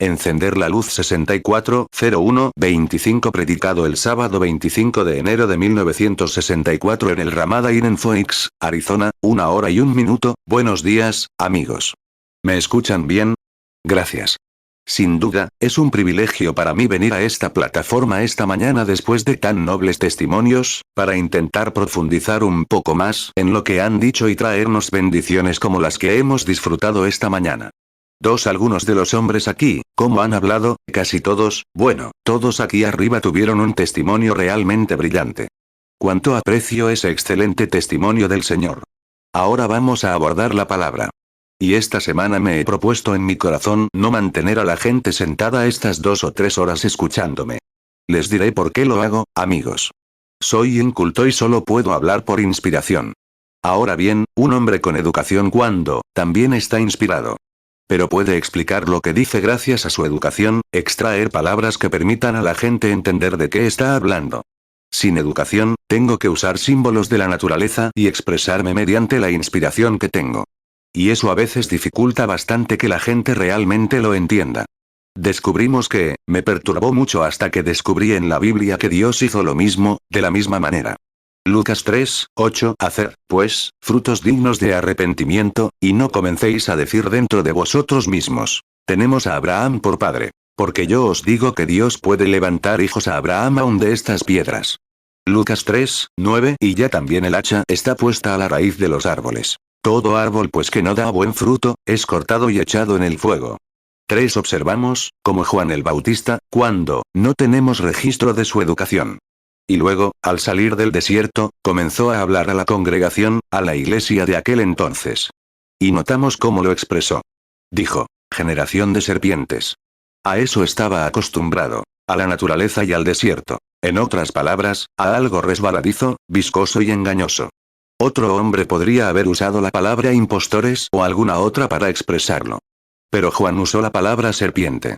Encender la luz 6401-25 predicado el sábado 25 de enero de 1964 en el Ramada Inn en Phoenix, Arizona, 1:01. Buenos días, amigos. ¿Me escuchan bien? Gracias. Sin duda, es un privilegio para mí venir a esta plataforma esta mañana después de tan nobles testimonios, para intentar profundizar un poco más en lo que han dicho y traernos bendiciones como las que hemos disfrutado esta mañana. Algunos de los hombres aquí, como han hablado, casi todos, bueno, todos aquí arriba tuvieron un testimonio realmente brillante. Cuánto aprecio ese excelente testimonio del Señor. Ahora vamos a abordar la palabra. Y esta semana me he propuesto en mi corazón no mantener a la gente sentada estas 2 o 3 horas escuchándome. Les diré por qué lo hago, amigos. Soy inculto y solo puedo hablar por inspiración. Ahora bien, un hombre con educación cuando, también está inspirado. Pero puede explicar lo que dice gracias a su educación, extraer palabras que permitan a la gente entender de qué está hablando. Sin educación, tengo que usar símbolos de la naturaleza y expresarme mediante la inspiración que tengo. Y eso a veces dificulta bastante que la gente realmente lo entienda. Descubrimos que, me perturbó mucho hasta que descubrí en la Biblia que Dios hizo lo mismo, de la misma manera. Lucas 3:8 Haced, pues, frutos dignos de arrepentimiento, y no comencéis a decir dentro de vosotros mismos: tenemos a Abraham por padre. Porque yo os digo que Dios puede levantar hijos a Abraham aún de estas piedras. Lucas 3:9 Y ya también el hacha está puesta a la raíz de los árboles. Todo árbol pues que no da buen fruto, es cortado y echado en el fuego. Observamos, como Juan el Bautista, cuando, no tenemos registro de su educación. Y luego, al salir del desierto, comenzó a hablar a la congregación, a la iglesia de aquel entonces. Y notamos cómo lo expresó. Dijo: generación de serpientes. A eso estaba acostumbrado. A la naturaleza y al desierto. En otras palabras, a algo resbaladizo, viscoso y engañoso. Otro hombre podría haber usado la palabra impostores o alguna otra para expresarlo. Pero Juan usó la palabra serpiente.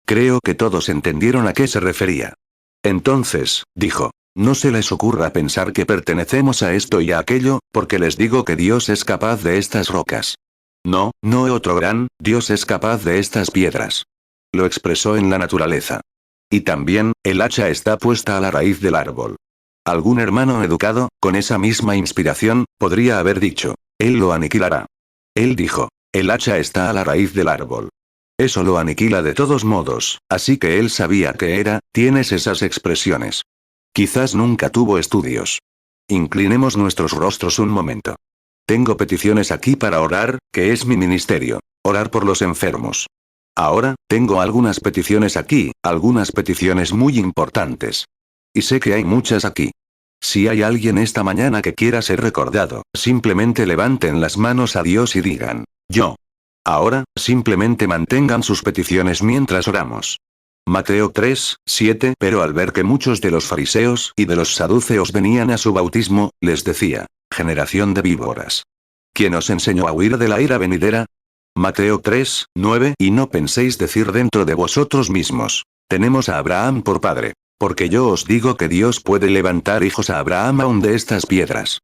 Creo que todos entendieron a qué se refería. Entonces, dijo: no se les ocurra pensar que pertenecemos a esto y a aquello, porque les digo que Dios es capaz de estas rocas. No otro gran, Dios es capaz de estas piedras. Lo expresó en la naturaleza. Y también, el hacha está puesta a la raíz del árbol. Algún hermano educado, con esa misma inspiración, podría haber dicho: él lo aniquilará. Él dijo: el hacha está a la raíz del árbol. Eso lo aniquila de todos modos, así que él sabía que tienes esas expresiones. Quizás nunca tuvo estudios. Inclinemos nuestros rostros un momento. Tengo peticiones aquí para orar, que es mi ministerio. Orar por los enfermos. Ahora, tengo algunas peticiones aquí, algunas peticiones muy importantes. Y sé que hay muchas aquí. Si hay alguien esta mañana que quiera ser recordado, simplemente levanten las manos a Dios y digan: yo. Ahora, simplemente mantengan sus peticiones mientras oramos. Mateo 3:7 Pero al ver que muchos de los fariseos y de los saduceos venían a su bautismo, les decía: generación de víboras. ¿Quién os enseñó a huir de la ira venidera? Mateo 3:9 Y no penséis decir dentro de vosotros mismos: tenemos a Abraham por padre. Porque yo os digo que Dios puede levantar hijos a Abraham aún de estas piedras.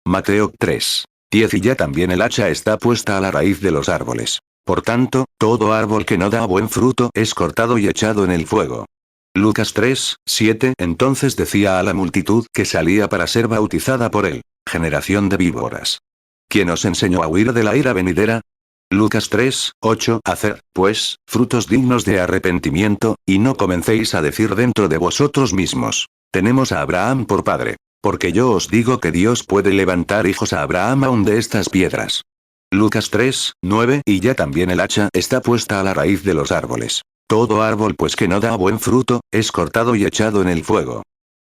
Mateo 3:10 Y ya también el hacha está puesta a la raíz de los árboles. Por tanto, todo árbol que no da buen fruto es cortado y echado en el fuego. Lucas 3:7 Entonces decía a la multitud que salía para ser bautizada por él: generación de víboras. ¿Quién os enseñó a huir de la ira venidera? Lucas 3:8 Haced, pues, frutos dignos de arrepentimiento, y no comencéis a decir dentro de vosotros mismos: tenemos a Abraham por padre. Porque yo os digo que Dios puede levantar hijos a Abraham aún de estas piedras. Lucas 3:9 Y ya también el hacha está puesta a la raíz de los árboles. Todo árbol pues que no da buen fruto, es cortado y echado en el fuego.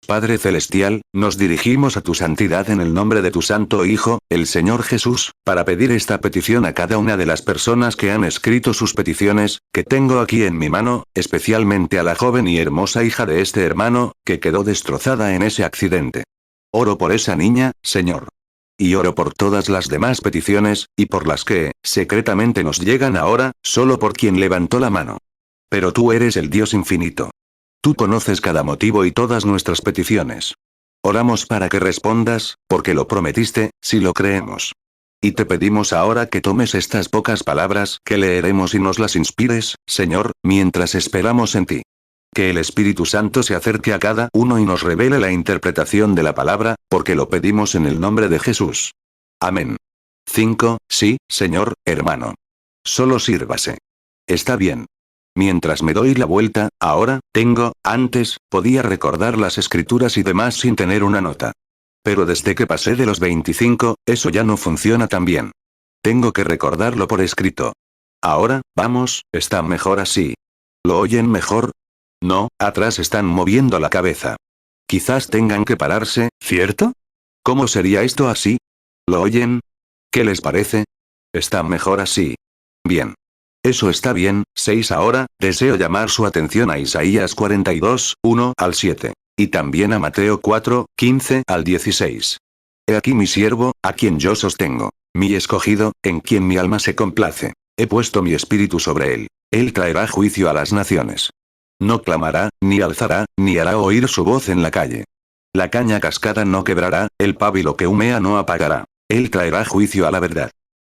Padre Celestial, nos dirigimos a tu santidad en el nombre de tu Santo Hijo, el Señor Jesús, para pedir esta petición a cada una de las personas que han escrito sus peticiones, que tengo aquí en mi mano, especialmente a la joven y hermosa hija de este hermano, que quedó destrozada en ese accidente. Oro por esa niña, Señor. Y oro por todas las demás peticiones, y por las que, secretamente nos llegan ahora, solo por quien levantó la mano. Pero tú eres el Dios infinito. Tú conoces cada motivo y todas nuestras peticiones. Oramos para que respondas, porque lo prometiste, si lo creemos. y te pedimos ahora que tomes estas pocas palabras que leeremos y nos las inspires, Señor, mientras esperamos en ti. Que el Espíritu Santo se acerque a cada uno y nos revele la interpretación de la palabra, porque lo pedimos en el nombre de Jesús. Amén. 5. Sí, Señor, hermano. Solo sírvase. Está bien. Mientras me doy la vuelta, ahora, antes, podía recordar las escrituras y demás sin tener una nota. Pero desde que pasé de los 25, eso ya no funciona tan bien. Tengo que recordarlo por escrito. Ahora, vamos, está mejor así. ¿Lo oyen mejor? No, atrás están moviendo la cabeza. Quizás tengan que pararse, ¿cierto? ¿Cómo sería esto así? ¿Lo oyen? ¿Qué les parece? Está mejor así. Bien. Eso está bien. 6. Ahora, deseo llamar su atención a Isaías 42, 1 al 7. Y también a Mateo 4, 15 al 16. He aquí mi siervo, a quien yo sostengo. Mi escogido, en quien mi alma se complace. He puesto mi espíritu sobre él. Él traerá juicio a las naciones. No clamará, ni alzará, ni hará oír su voz en la calle. La caña cascada no quebrará, el pábilo que humea no apagará. Él traerá juicio a la verdad.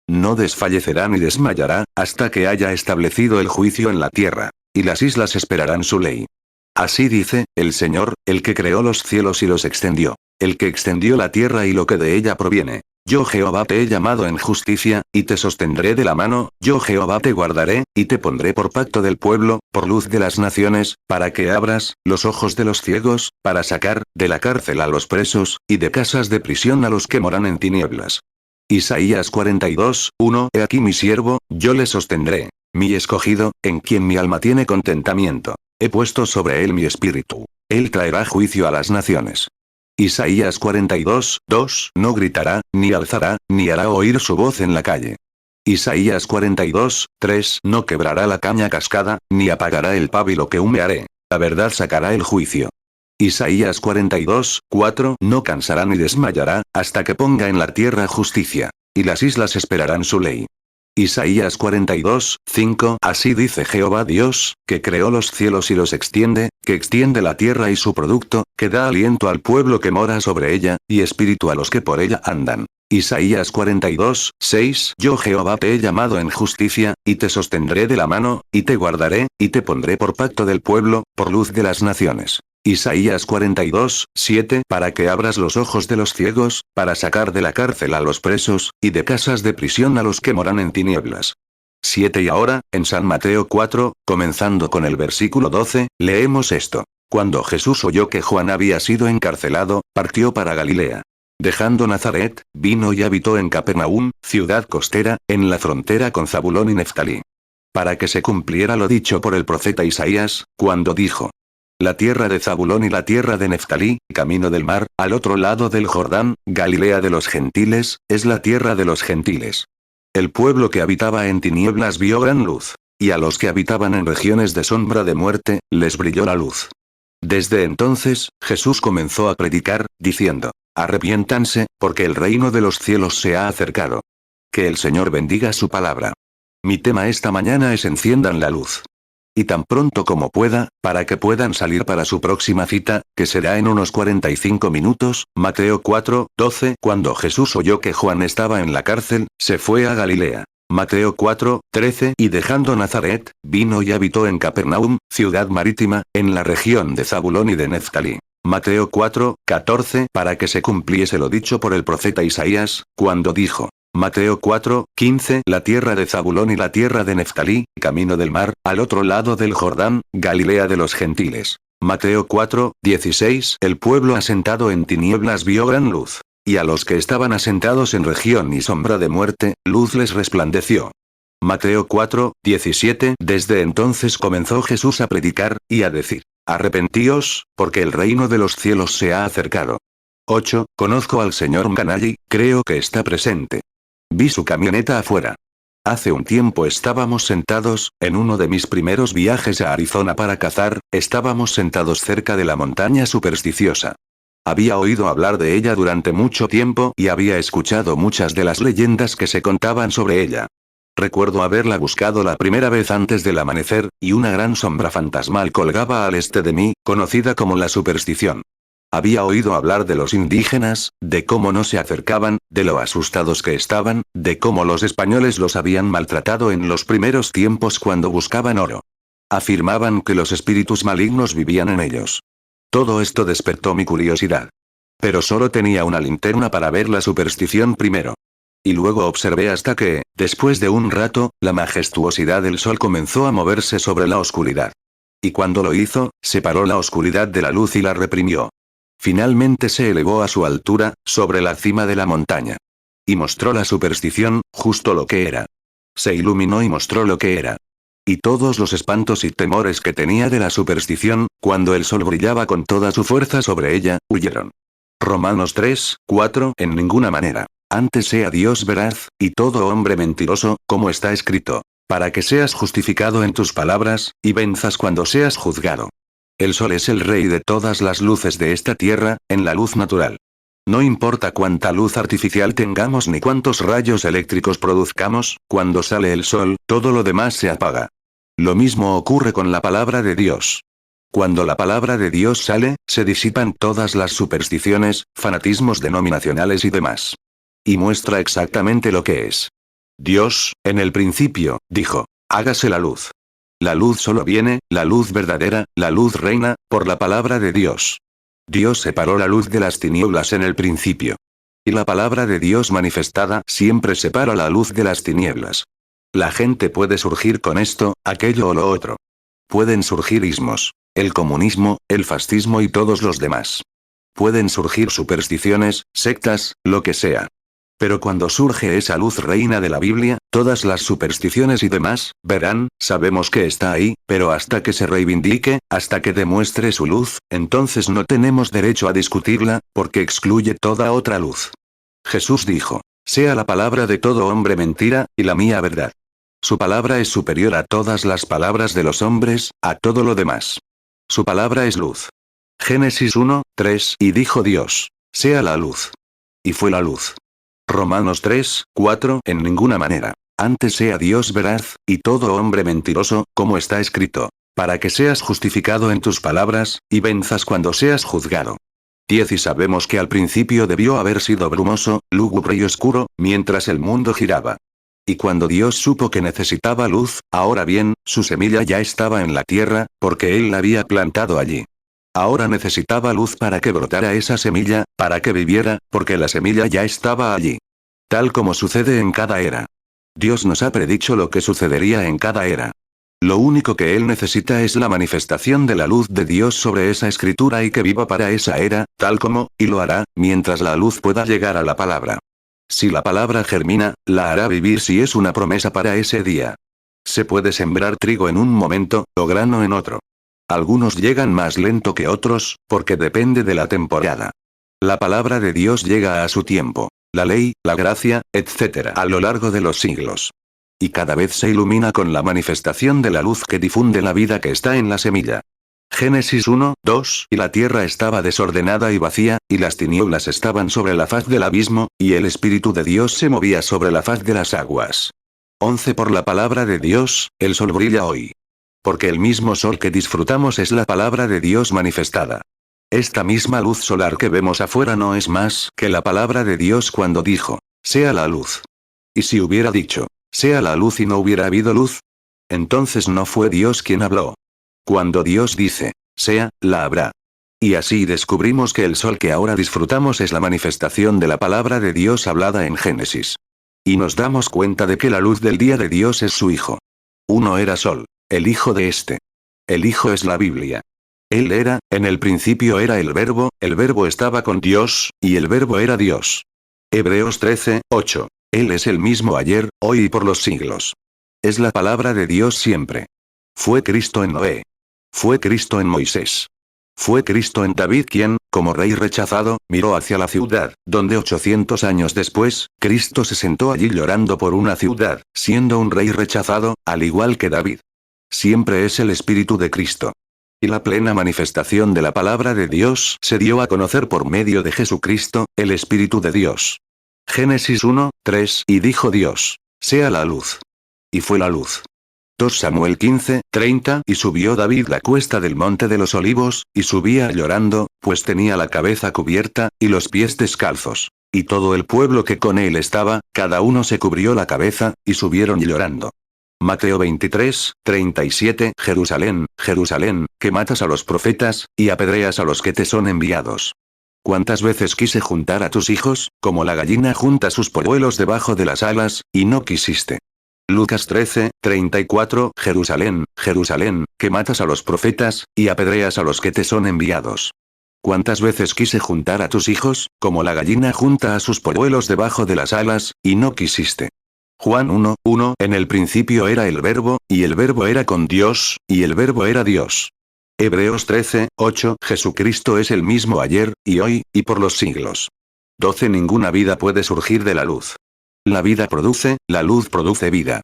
No desfallecerá ni desmayará, hasta que haya establecido el juicio en la tierra. Y las islas esperarán su ley. Así dice, el Señor, el que creó los cielos y los extendió. El que extendió la tierra y lo que de ella proviene. Yo Jehová te he llamado en justicia, y te sostendré de la mano, yo Jehová te guardaré, y te pondré por pacto del pueblo, por luz de las naciones, para que abras los ojos de los ciegos, para sacar de la cárcel a los presos, y de casas de prisión a los que moran en tinieblas. Isaías 42, 1. He aquí mi siervo, yo le sostendré. Mi escogido, en quien mi alma tiene contentamiento. He puesto sobre él mi espíritu. Él traerá juicio a las naciones. Isaías 42, 2. No gritará, ni alzará, ni hará oír su voz en la calle. Isaías 42, 3. No quebrará la caña cascada, ni apagará el pábilo que humearé. La verdad sacará el juicio. Isaías 42, 4. No cansará ni desmayará, hasta que ponga en la tierra justicia. Y las islas esperarán su ley. Isaías 42, 5. Así dice Jehová Dios, que creó los cielos y los extiende, que extiende la tierra y su producto, que da aliento al pueblo que mora sobre ella, y espíritu a los que por ella andan. Isaías 42, 6. Yo Jehová te he llamado en justicia, y te sostendré de la mano, y te guardaré, y te pondré por pacto del pueblo, por luz de las naciones. Isaías 42, 7. Para que abras los ojos de los ciegos, para sacar de la cárcel a los presos, y de casas de prisión a los que moran en tinieblas. 7. Y ahora, en San Mateo 4, comenzando con el versículo 12, leemos esto. Cuando Jesús oyó que Juan había sido encarcelado, partió para Galilea. Dejando Nazaret, vino y habitó en Capernaum, ciudad costera, en la frontera con Zabulón y Neftalí. Para que se cumpliera lo dicho por el profeta Isaías, cuando dijo: la tierra de Zabulón y la tierra de Neftalí, camino del mar, al otro lado del Jordán, Galilea de los gentiles, es la tierra de los gentiles. El pueblo que habitaba en tinieblas vio gran luz. Y a los que habitaban en regiones de sombra de muerte, les brilló la luz. Desde entonces, Jesús comenzó a predicar, diciendo: arrepiéntanse, porque el reino de los cielos se ha acercado. Que el Señor bendiga su palabra. Mi tema esta mañana es enciendan la luz. Y tan pronto como pueda, para que puedan salir para su próxima cita, que será en unos 45 minutos, Mateo 4, 12. Cuando Jesús oyó que Juan estaba en la cárcel, se fue a Galilea. Mateo 4, 13. Y dejando Nazaret, vino y habitó en Capernaum, ciudad marítima, en la región de Zabulón y de Neftalí. Mateo 4, 14. Para que se cumpliese lo dicho por el profeta Isaías, cuando dijo: Mateo 4, 15. La tierra de Zabulón y la tierra de Neftalí, camino del mar, al otro lado del Jordán, Galilea de los gentiles. Mateo 4, 16. El pueblo asentado en tinieblas vio gran luz. Y a los que estaban asentados en región y sombra de muerte, luz les resplandeció. Mateo 4, 17. Desde entonces comenzó Jesús a predicar, y a decir: arrepentíos, porque el reino de los cielos se ha acercado. 8. Conozco al señor Mkanagi, creo que está presente. Vi su camioneta afuera. Hace un tiempo estábamos sentados, en uno de mis primeros viajes a Arizona para cazar, estábamos sentados cerca de la montaña supersticiosa. Había oído hablar de ella durante mucho tiempo y había escuchado muchas de las leyendas que se contaban sobre ella. Recuerdo haberla buscado la primera vez antes del amanecer, y una gran sombra fantasmal colgaba al este de mí, conocida como la superstición. Había oído hablar de los indígenas, de cómo no se acercaban, de lo asustados que estaban, de cómo los españoles los habían maltratado en los primeros tiempos cuando buscaban oro. Afirmaban que los espíritus malignos vivían en ellos. Todo esto despertó mi curiosidad. Pero solo tenía una linterna para ver la superstición primero. Y luego observé hasta que, después de un rato, la majestuosidad del sol comenzó a moverse sobre la oscuridad. Y cuando lo hizo, separó la oscuridad de la luz y la reprimió. Finalmente se elevó a su altura, sobre la cima de la montaña. Y mostró la superstición, justo lo que era. Se iluminó y mostró lo que era. Y todos los espantos y temores que tenía de la superstición, cuando el sol brillaba con toda su fuerza sobre ella, huyeron. Romanos 3, 4. En ninguna manera. Antes sea Dios veraz, y todo hombre mentiroso, como está escrito. Para que seas justificado en tus palabras, y venzas cuando seas juzgado. El sol es el rey de todas las luces de esta tierra, en la luz natural. No importa cuánta luz artificial tengamos ni cuántos rayos eléctricos produzcamos, cuando sale el sol, todo lo demás se apaga. Lo mismo ocurre con la palabra de Dios. Cuando la palabra de Dios sale, se disipan todas las supersticiones, fanatismos denominacionales y demás. Y muestra exactamente lo que es. Dios, en el principio, dijo, hágase la luz. La luz solo viene, la luz verdadera, la luz reina, por la palabra de Dios. Dios separó la luz de las tinieblas en el principio. Y la palabra de Dios manifestada siempre separa la luz de las tinieblas. La gente puede surgir con esto, aquello o lo otro. Pueden surgir ismos, el comunismo, el fascismo y todos los demás. Pueden surgir supersticiones, sectas, lo que sea. Pero cuando surge esa luz reina de la Biblia, todas las supersticiones y demás, verán, sabemos que está ahí, pero hasta que se reivindique, hasta que demuestre su luz, entonces no tenemos derecho a discutirla, porque excluye toda otra luz. Jesús dijo, sea la palabra de todo hombre mentira, y la mía verdad. Su palabra es superior a todas las palabras de los hombres, a todo lo demás. Su palabra es luz. Génesis 1, 3. Y dijo Dios, sea la luz. Y fue la luz. Romanos 3, 4. En ninguna manera. Antes sea Dios veraz, y todo hombre mentiroso, como está escrito. Para que seas justificado en tus palabras, y venzas cuando seas juzgado. 10. Y sabemos que al principio debió haber sido brumoso, lúgubre y oscuro, mientras el mundo giraba. Y cuando Dios supo que necesitaba luz, ahora bien, su semilla ya estaba en la tierra, porque Él la había plantado allí. Ahora necesitaba luz para que brotara esa semilla, para que viviera, porque la semilla ya estaba allí. Tal como sucede en cada era. Dios nos ha predicho lo que sucedería en cada era. Lo único que Él necesita es la manifestación de la luz de Dios sobre esa escritura y que viva para esa era, tal como, y lo hará, mientras la luz pueda llegar a la palabra. Si la palabra germina, la hará vivir si es una promesa para ese día. Se puede sembrar trigo en un momento, o grano en otro. Algunos llegan más lento que otros, porque depende de la temporada. La palabra de Dios llega a su tiempo. La ley, la gracia, etc. a lo largo de los siglos. Y cada vez se ilumina con la manifestación de la luz que difunde la vida que está en la semilla. Génesis 1, 2. Y la tierra estaba desordenada y vacía, y las tinieblas estaban sobre la faz del abismo, y el Espíritu de Dios se movía sobre la faz de las aguas. 11. Por la palabra de Dios, el sol brilla hoy. Porque el mismo sol que disfrutamos es la palabra de Dios manifestada. Esta misma luz solar que vemos afuera no es más que la palabra de Dios cuando dijo, sea la luz. Y si hubiera dicho, sea la luz y no hubiera habido luz, entonces no fue Dios quien habló. Cuando Dios dice, sea, la habrá. Y así descubrimos que el sol que ahora disfrutamos es la manifestación de la palabra de Dios hablada en Génesis. Y nos damos cuenta de que la luz del día de Dios es su Hijo. Uno era sol. El hijo de este. El hijo es la Biblia. Él era, en el principio era el verbo estaba con Dios, y el verbo era Dios. Hebreos 13, 8. Él es el mismo ayer, hoy y por los siglos. Es la palabra de Dios siempre. Fue Cristo en Noé. Fue Cristo en Moisés. Fue Cristo en David quien, como rey rechazado, miró hacia la ciudad, donde 800 años después, Cristo se sentó allí llorando por una ciudad, siendo un rey rechazado, al igual que David. Siempre es el Espíritu de Cristo. Y la plena manifestación de la palabra de Dios se dio a conocer por medio de Jesucristo, el Espíritu de Dios. Génesis 1, 3. Y dijo Dios, sea la luz. Y fue la luz. 2 Samuel 15, 30 Y subió David la cuesta del monte de los olivos, y subía llorando, pues tenía la cabeza cubierta, y los pies descalzos. Y todo el pueblo que con él estaba, cada uno se cubrió la cabeza, y subieron llorando. Mateo 23, 37 Jerusalén, Jerusalén, que matas a los profetas, y apedreas a los que te son enviados. ¿Cuántas veces quise juntar a tus hijos, como la gallina junta sus polluelos debajo de las alas, y no quisiste? Lucas 13, 34 Jerusalén, Jerusalén, que matas a los profetas, y apedreas a los que te son enviados. ¿Cuántas veces quise juntar a tus hijos, como la gallina junta a sus polluelos debajo de las alas, y no quisiste? Juan 1, 1 En el principio era el Verbo, y el Verbo era con Dios, y el Verbo era Dios. Hebreos 13, 8 Jesucristo es el mismo ayer, y hoy, y por los siglos. 12 Ninguna vida puede surgir de la luz. La vida produce, la luz produce vida.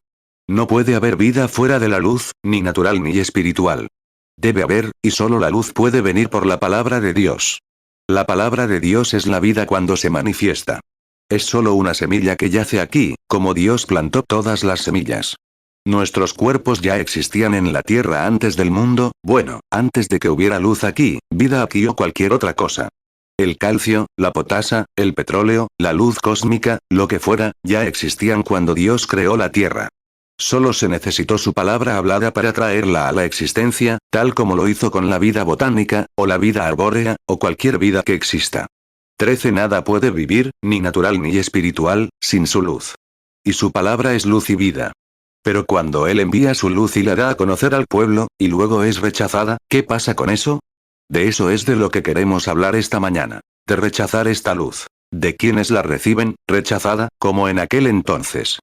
No puede haber vida fuera de la luz, ni natural ni espiritual. Debe haber, y solo la luz puede venir por la palabra de Dios. La palabra de Dios es la vida cuando se manifiesta. Es solo una semilla que yace aquí, como Dios plantó todas las semillas. Nuestros cuerpos ya existían en la tierra antes del mundo, bueno, antes de que hubiera luz aquí, vida aquí o cualquier otra cosa. El calcio, la potasa, el petróleo, la luz cósmica, lo que fuera, ya existían cuando Dios creó la tierra. Solo se necesitó su palabra hablada para traerla a la existencia, tal como lo hizo con la vida botánica, o la vida arbórea, o cualquier vida que exista. 13 Nada puede vivir, ni natural ni espiritual, sin su luz. Y su palabra es luz y vida. Pero cuando Él envía su luz y la da a conocer al pueblo, y luego es rechazada, ¿qué pasa con eso? De eso es de lo que queremos hablar esta mañana. De rechazar esta luz. De quienes la reciben, rechazada, como en aquel entonces.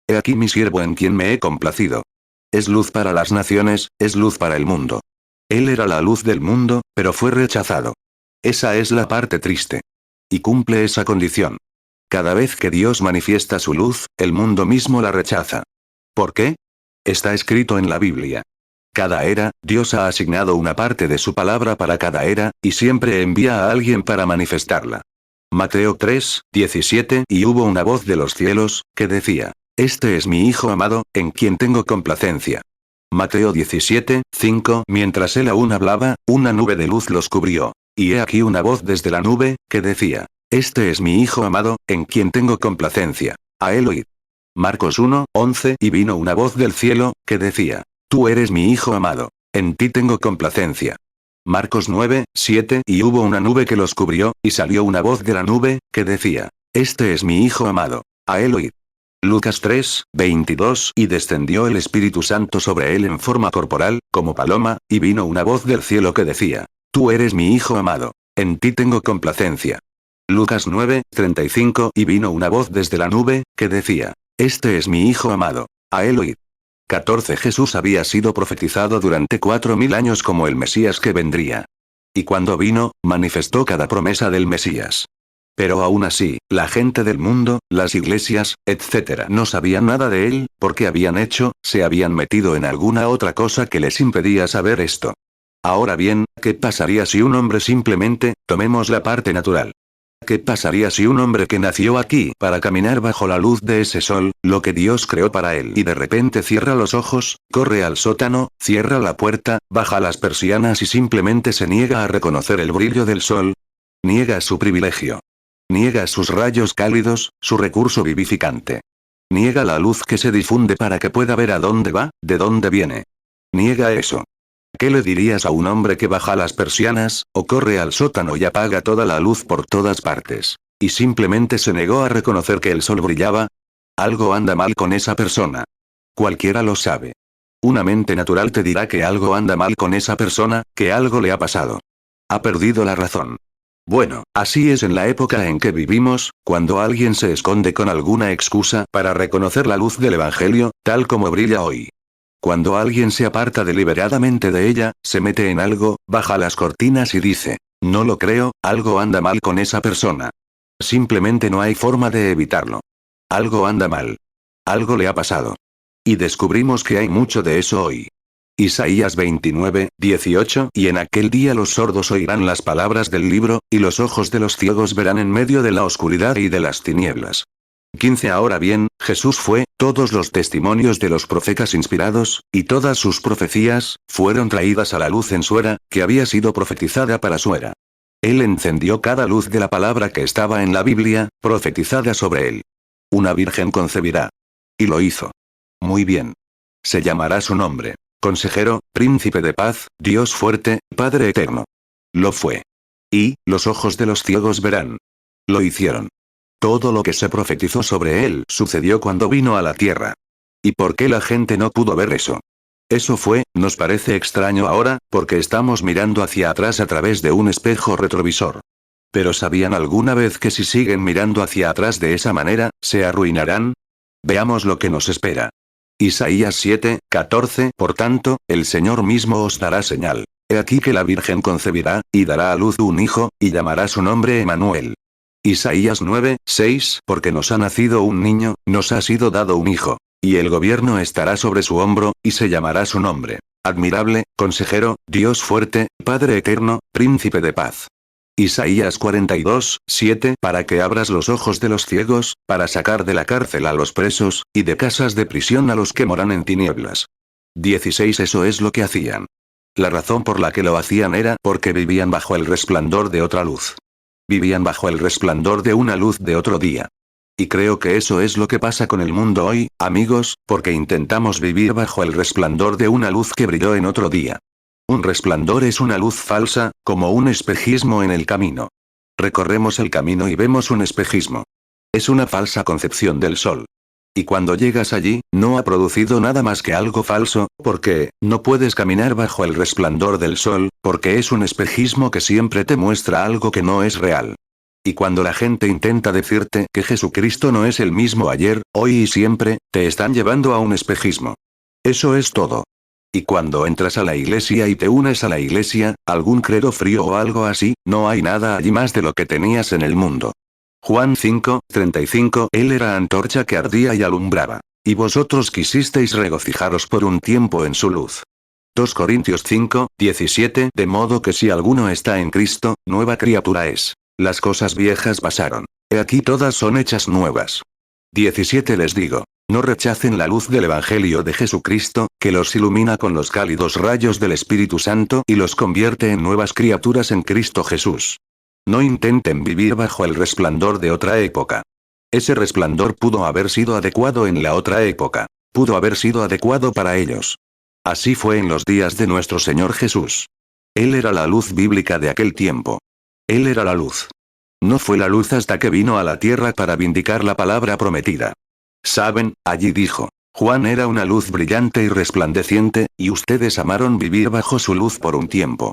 He aquí mi siervo en quien me he complacido. Es luz para las naciones, es luz para el mundo. Él era la luz del mundo, pero fue rechazado. Esa es la parte triste. Y cumple esa condición. Cada vez que Dios manifiesta su luz, el mundo mismo la rechaza. ¿Por qué? Está escrito en la Biblia. Cada era, Dios ha asignado una parte de su palabra para cada era, y siempre envía a alguien para manifestarla. Mateo 3, 17 Y hubo una voz de los cielos, que decía, Este es mi Hijo amado, en quien tengo complacencia. Mateo 17, 5 Mientras él aún hablaba, una nube de luz los cubrió. Y he aquí una voz desde la nube, que decía, Este es mi Hijo amado, en quien tengo complacencia. A él oíd. Marcos 1, 11 Y vino una voz del cielo, que decía, Tú eres mi Hijo amado, en ti tengo complacencia. Marcos 9, 7 Y hubo una nube que los cubrió, y salió una voz de la nube, que decía, Este es mi Hijo amado, a él oíd. Lucas 3, 22 Y descendió el Espíritu Santo sobre él en forma corporal, como paloma, y vino una voz del cielo que decía, Tú eres mi Hijo amado, en ti tengo complacencia. Lucas 9, 35 Y vino una voz desde la nube, que decía, Este es mi Hijo amado, a él oíd. 14 Jesús había sido profetizado durante 4000 años como el Mesías que vendría. Y cuando vino, manifestó cada promesa del Mesías. Pero aún así, la gente del mundo, las iglesias, etc. no sabían nada de él, porque se habían metido en alguna otra cosa que les impedía saber esto. Ahora bien, ¿qué pasaría si un hombre simplemente, tomemos la parte natural? ¿Qué pasaría si un hombre que nació aquí para caminar bajo la luz de ese sol, lo que Dios creó para él, y de repente cierra los ojos, corre al sótano, cierra la puerta, baja las persianas y simplemente se niega a reconocer el brillo del sol? Niega su privilegio. Niega sus rayos cálidos, su recurso vivificante. Niega la luz que se difunde para que pueda ver a dónde va, de dónde viene. Niega eso. ¿Qué le dirías a un hombre que baja las persianas, o corre al sótano y apaga toda la luz por todas partes, y simplemente se negó a reconocer que el sol brillaba? Algo anda mal con esa persona. Cualquiera lo sabe. Una mente natural te dirá que algo anda mal con esa persona, que algo le ha pasado. Ha perdido la razón. Bueno, así es en la época en que vivimos, cuando alguien se esconde con alguna excusa para reconocer la luz del Evangelio, tal como brilla hoy. Cuando alguien se aparta deliberadamente de ella, se mete en algo, baja las cortinas y dice, no lo creo, algo anda mal con esa persona. Simplemente no hay forma de evitarlo. Algo anda mal. Algo le ha pasado. Y descubrimos que hay mucho de eso hoy. Isaías 29, 18 Y en aquel día los sordos oirán las palabras del libro, y los ojos de los ciegos verán en medio de la oscuridad y de las tinieblas. 15 Ahora bien, Jesús fue, todos los testimonios de los profetas inspirados, y todas sus profecías, fueron traídas a la luz en su era, que había sido profetizada para su era. Él encendió cada luz de la palabra que estaba en la Biblia, profetizada sobre él. Una virgen concebirá. Y lo hizo. Muy bien. Se llamará su nombre. Consejero, Príncipe de Paz, Dios fuerte, Padre eterno. Lo fue. Y, los ojos de los ciegos verán. Lo hicieron. Todo lo que se profetizó sobre él sucedió cuando vino a la tierra. ¿Y por qué la gente no pudo ver eso? Eso fue, nos parece extraño ahora, porque estamos mirando hacia atrás a través de un espejo retrovisor. ¿Pero sabían alguna vez que si siguen mirando hacia atrás de esa manera, se arruinarán? Veamos lo que nos espera. Isaías 7:14 Por tanto, el Señor mismo os dará señal. He aquí que la Virgen concebirá, y dará a luz un hijo, y llamará su nombre Emmanuel. Isaías 9:6 Porque nos ha nacido un niño, nos ha sido dado un hijo. Y el gobierno estará sobre su hombro, y se llamará su nombre. Admirable, Consejero, Dios fuerte, Padre eterno, Príncipe de paz. Isaías 42:7 Para que abras los ojos de los ciegos, para sacar de la cárcel a los presos, y de casas de prisión a los que moran en tinieblas. 16 Eso es lo que hacían. La razón por la que lo hacían era porque vivían bajo el resplandor de otra luz. Vivían bajo el resplandor de una luz de otro día. Y creo que eso es lo que pasa con el mundo hoy, amigos, porque intentamos vivir bajo el resplandor de una luz que brilló en otro día. Un resplandor es una luz falsa, como un espejismo en el camino. Recorremos el camino y vemos un espejismo. Es una falsa concepción del sol. Y cuando llegas allí, no ha producido nada más que algo falso, porque, no puedes caminar bajo el resplandor del sol, porque es un espejismo que siempre te muestra algo que no es real. Y cuando la gente intenta decirte que Jesucristo no es el mismo ayer, hoy y siempre, te están llevando a un espejismo. Eso es todo. Y cuando entras a la iglesia y te unes a la iglesia, algún credo frío o algo así, no hay nada allí más de lo que tenías en el mundo. Juan 5:35 Él era antorcha que ardía y alumbraba. Y vosotros quisisteis regocijaros por un tiempo en su luz. 2 Corintios 5:17 De modo que si alguno está en Cristo, nueva criatura es. Las cosas viejas pasaron. He aquí todas son hechas nuevas. 17 Les digo, no rechacen la luz del Evangelio de Jesucristo, que los ilumina con los cálidos rayos del Espíritu Santo y los convierte en nuevas criaturas en Cristo Jesús. No intenten vivir bajo el resplandor de otra época. Ese resplandor pudo haber sido adecuado en la otra época. Pudo haber sido adecuado para ellos. Así fue en los días de nuestro Señor Jesús. Él era la luz bíblica de aquel tiempo. Él era la luz. No fue la luz hasta que vino a la tierra para vindicar la palabra prometida. Saben, allí dijo, Juan era una luz brillante y resplandeciente, y ustedes amaron vivir bajo su luz por un tiempo.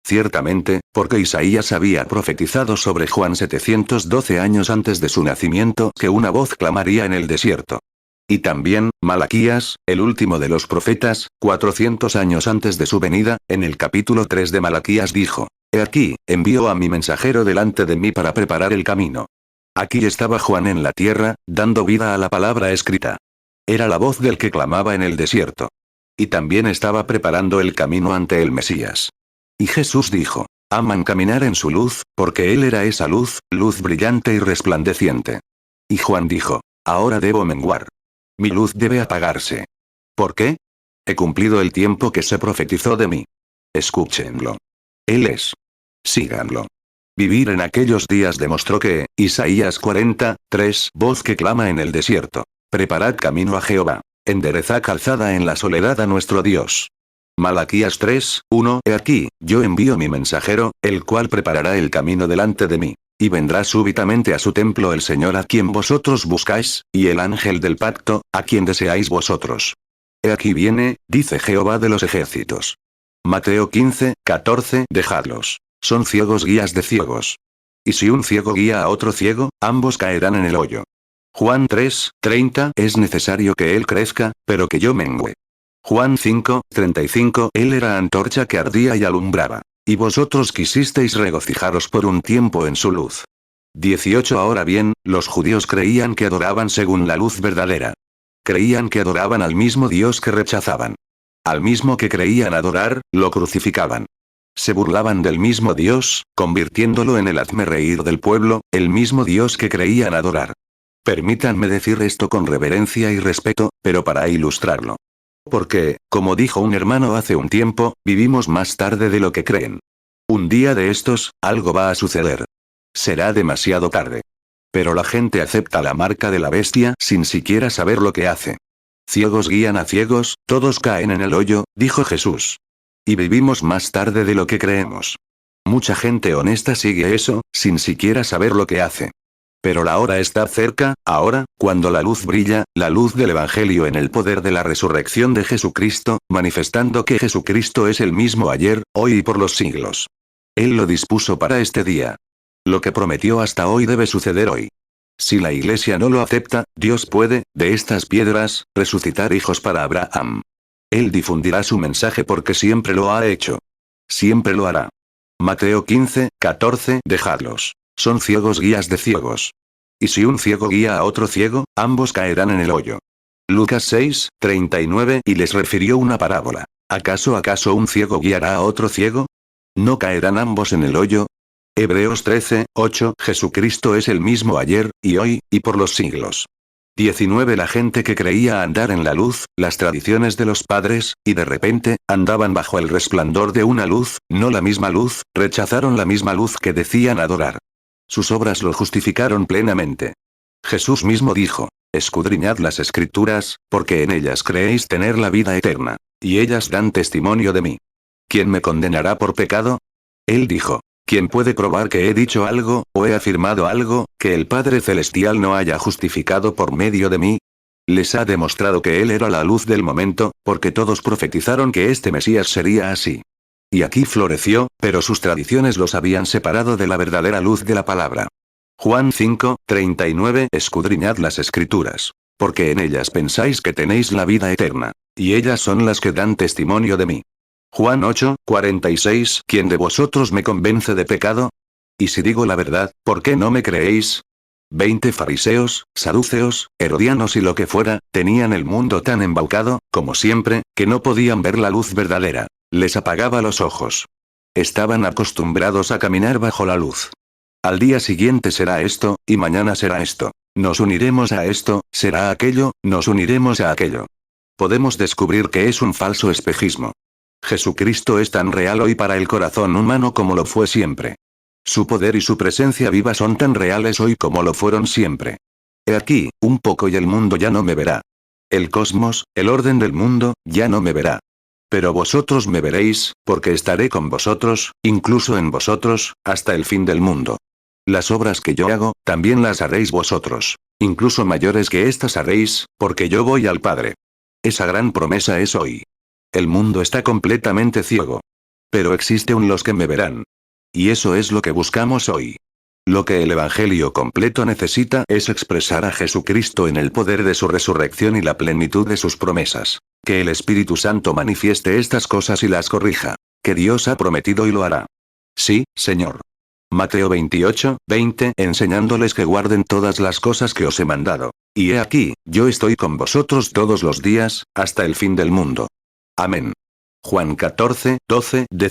Ciertamente, porque Isaías había profetizado sobre Juan 712 años antes de su nacimiento que una voz clamaría en el desierto. Y también, Malaquías, el último de los profetas, 400 años antes de su venida, en el capítulo 3 de Malaquías dijo, He aquí, envío a mi mensajero delante de mí para preparar el camino. Aquí estaba Juan en la tierra, dando vida a la palabra escrita. Era la voz del que clamaba en el desierto. Y también estaba preparando el camino ante el Mesías. Y Jesús dijo, aman caminar en su luz, porque él era esa luz, luz brillante y resplandeciente. Y Juan dijo, ahora debo menguar. Mi luz debe apagarse. ¿Por qué? He cumplido el tiempo que se profetizó de mí. Escúchenlo. Él es. Síganlo. Vivir en aquellos días demostró que, Isaías 40:3, voz que clama en el desierto. Preparad camino a Jehová. Enderezad calzada en la soledad a nuestro Dios. Malaquías 3:1 He aquí, yo envío mi mensajero, el cual preparará el camino delante de mí. Y vendrá súbitamente a su templo el Señor a quien vosotros buscáis, y el ángel del pacto, a quien deseáis vosotros. He aquí viene, dice Jehová de los ejércitos. Mateo 15:14 Dejadlos. Son ciegos guías de ciegos. Y si un ciego guía a otro ciego, ambos caerán en el hoyo. Juan 3:30 Es necesario que él crezca, pero que yo mengüe. Juan 5:35 Él era antorcha que ardía y alumbraba. Y vosotros quisisteis regocijaros por un tiempo en su luz. 18 Ahora bien, los judíos creían que adoraban según la luz verdadera. Creían que adoraban al mismo Dios que rechazaban. Al mismo que creían adorar, lo crucificaban. Se burlaban del mismo Dios, convirtiéndolo en el hazmerreír del pueblo, el mismo Dios que creían adorar. Permítanme decir esto con reverencia y respeto, pero para ilustrarlo. Porque, como dijo un hermano hace un tiempo, vivimos más tarde de lo que creen. Un día de estos, algo va a suceder. Será demasiado tarde. Pero la gente acepta la marca de la bestia sin siquiera saber lo que hace. Ciegos guían a ciegos, todos caen en el hoyo, dijo Jesús. Y vivimos más tarde de lo que creemos. Mucha gente honesta sigue eso, sin siquiera saber lo que hace. Pero la hora está cerca, ahora, cuando la luz brilla, la luz del Evangelio en el poder de la resurrección de Jesucristo, manifestando que Jesucristo es el mismo ayer, hoy y por los siglos. Él lo dispuso para este día. Lo que prometió hasta hoy debe suceder hoy. Si la iglesia no lo acepta, Dios puede, de estas piedras, resucitar hijos para Abraham. Él difundirá su mensaje porque siempre lo ha hecho. Siempre lo hará. Mateo 15, 14. Dejadlos. Son ciegos guías de ciegos. Y si un ciego guía a otro ciego, ambos caerán en el hoyo. Lucas 6, 39. Y les refirió una parábola. ¿Acaso un ciego guiará a otro ciego? ¿No caerán ambos en el hoyo? Hebreos 13, 8. Jesucristo es el mismo ayer, y hoy, y por los siglos. 19. La gente que creía andar en la luz, las tradiciones de los padres, y de repente, andaban bajo el resplandor de una luz, no la misma luz, rechazaron la misma luz que decían adorar. Sus obras lo justificaron plenamente. Jesús mismo dijo, escudriñad las escrituras, porque en ellas creéis tener la vida eterna. Y ellas dan testimonio de mí. ¿Quién me condenará por pecado? Él dijo, ¿quién puede probar que he dicho algo, o he afirmado algo, que el Padre Celestial no haya justificado por medio de mí? Les ha demostrado que Él era la luz del momento, porque todos profetizaron que este Mesías sería así. Y aquí floreció, pero sus tradiciones los habían separado de la verdadera luz de la palabra. Juan 5, 39. Escudriñad las escrituras. Porque en ellas pensáis que tenéis la vida eterna. Y ellas son las que dan testimonio de mí. Juan 8, 46. ¿Quién de vosotros me convence de pecado? Y si digo la verdad, ¿por qué no me creéis? 20 fariseos, saduceos, herodianos y lo que fuera, tenían el mundo tan embaucado, como siempre, que no podían ver la luz verdadera. Les apagaba los ojos. Estaban acostumbrados a caminar bajo la luz. Al día siguiente será esto, y mañana será esto. Nos uniremos a esto, será aquello, nos uniremos a aquello. Podemos descubrir que es un falso espejismo. Jesucristo es tan real hoy para el corazón humano como lo fue siempre. Su poder y su presencia viva son tan reales hoy como lo fueron siempre. He aquí, un poco y el mundo ya no me verá. El cosmos, el orden del mundo, ya no me verá. Pero vosotros me veréis, porque estaré con vosotros, incluso en vosotros, hasta el fin del mundo. Las obras que yo hago, también las haréis vosotros. Incluso mayores que estas haréis, porque yo voy al Padre. Esa gran promesa es hoy. El mundo está completamente ciego. Pero existe un los que me verán. Y eso es lo que buscamos hoy. Lo que el Evangelio completo necesita es expresar a Jesucristo en el poder de su resurrección y la plenitud de sus promesas. Que el Espíritu Santo manifieste estas cosas y las corrija. Que Dios ha prometido y lo hará. Sí, Señor. Mateo 28, 20. Enseñándoles que guarden todas las cosas que os he mandado. Y he aquí, yo estoy con vosotros todos los días, hasta el fin del mundo. Amén. Juan 14, 12. De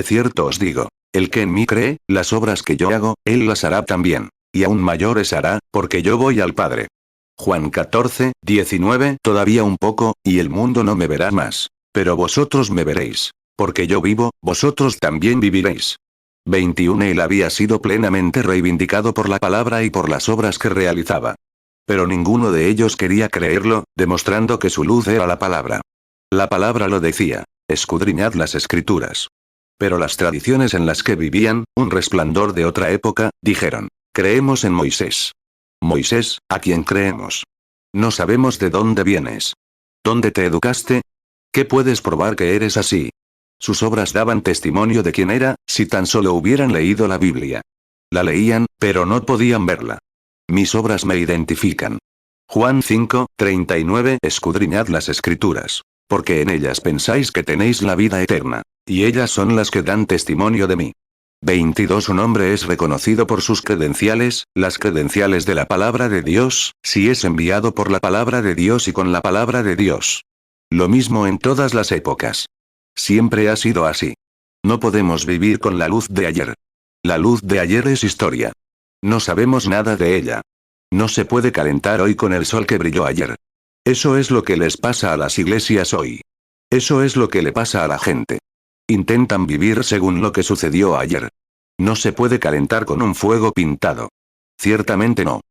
cierto os digo. El que en mí cree, las obras que yo hago, él las hará también. Y aún mayores hará, porque yo voy al Padre. Juan 14, 19. Todavía un poco, y el mundo no me verá más. Pero vosotros me veréis. Porque yo vivo, vosotros también viviréis. 21. Él había sido plenamente reivindicado por la palabra y por las obras que realizaba. Pero ninguno de ellos quería creerlo, demostrando que su luz era la palabra. La palabra lo decía. Escudriñad las escrituras. Pero las tradiciones en las que vivían, un resplandor de otra época, dijeron, creemos en Moisés. Moisés, ¿a quién creemos? No sabemos de dónde vienes. ¿Dónde te educaste? ¿Qué puedes probar que eres así? Sus obras daban testimonio de quién era, si tan solo hubieran leído la Biblia. La leían, pero no podían verla. Mis obras me identifican. Juan 5, 39. Escudriñad las escrituras. Porque en ellas pensáis que tenéis la vida eterna. Y ellas son las que dan testimonio de mí. 22. Un hombre es reconocido por sus credenciales, las credenciales de la palabra de Dios, si es enviado por la palabra de Dios y con la palabra de Dios. Lo mismo en todas las épocas. Siempre ha sido así. No podemos vivir con la luz de ayer. La luz de ayer es historia. No sabemos nada de ella. No se puede calentar hoy con el sol que brilló ayer. Eso es lo que les pasa a las iglesias hoy. Eso es lo que le pasa a la gente. Intentan vivir según lo que sucedió ayer. No se puede calentar con un fuego pintado. Ciertamente no.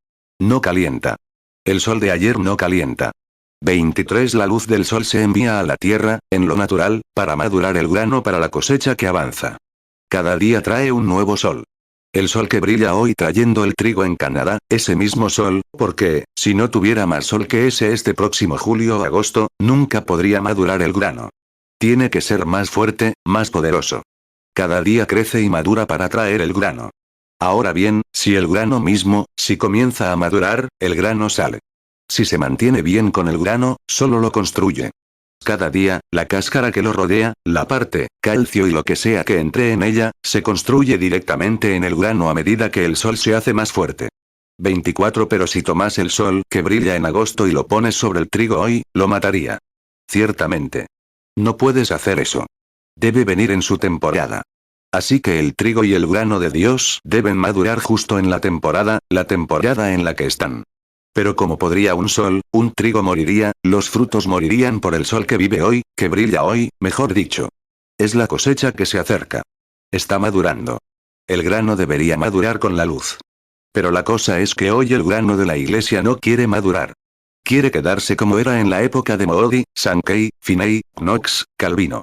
No calienta. El sol de ayer no calienta. 23. La luz del sol se envía a la tierra, en lo natural, para madurar el grano para la cosecha que avanza. Cada día trae un nuevo sol. El sol que brilla hoy trayendo el trigo en Canadá, ese mismo sol, porque, si no tuviera más sol que ese este próximo julio o agosto, nunca podría madurar el grano. Tiene que ser más fuerte, más poderoso. Cada día crece y madura para traer el grano. Ahora bien, si el grano mismo, si comienza a madurar, el grano sale. Si se mantiene bien con el grano, solo lo construye. Cada día, la cáscara que lo rodea, la parte, calcio y lo que sea que entre en ella, se construye directamente en el grano a medida que el sol se hace más fuerte. 24. Pero si tomas el sol que brilla en agosto y lo pones sobre el trigo hoy, lo mataría. Ciertamente. No puedes hacer eso. Debe venir en su temporada. Así que el trigo y el grano de Dios deben madurar justo en la temporada en la que están. Pero como podría un sol, un trigo moriría, los frutos morirían por el sol que vive hoy, que brilla hoy, mejor dicho. Es la cosecha que se acerca. Está madurando. El grano debería madurar con la luz. Pero la cosa es que hoy el grano de la iglesia no quiere madurar. Quiere quedarse como era en la época de Moody, Sankey, Finney, Knox, Calvino.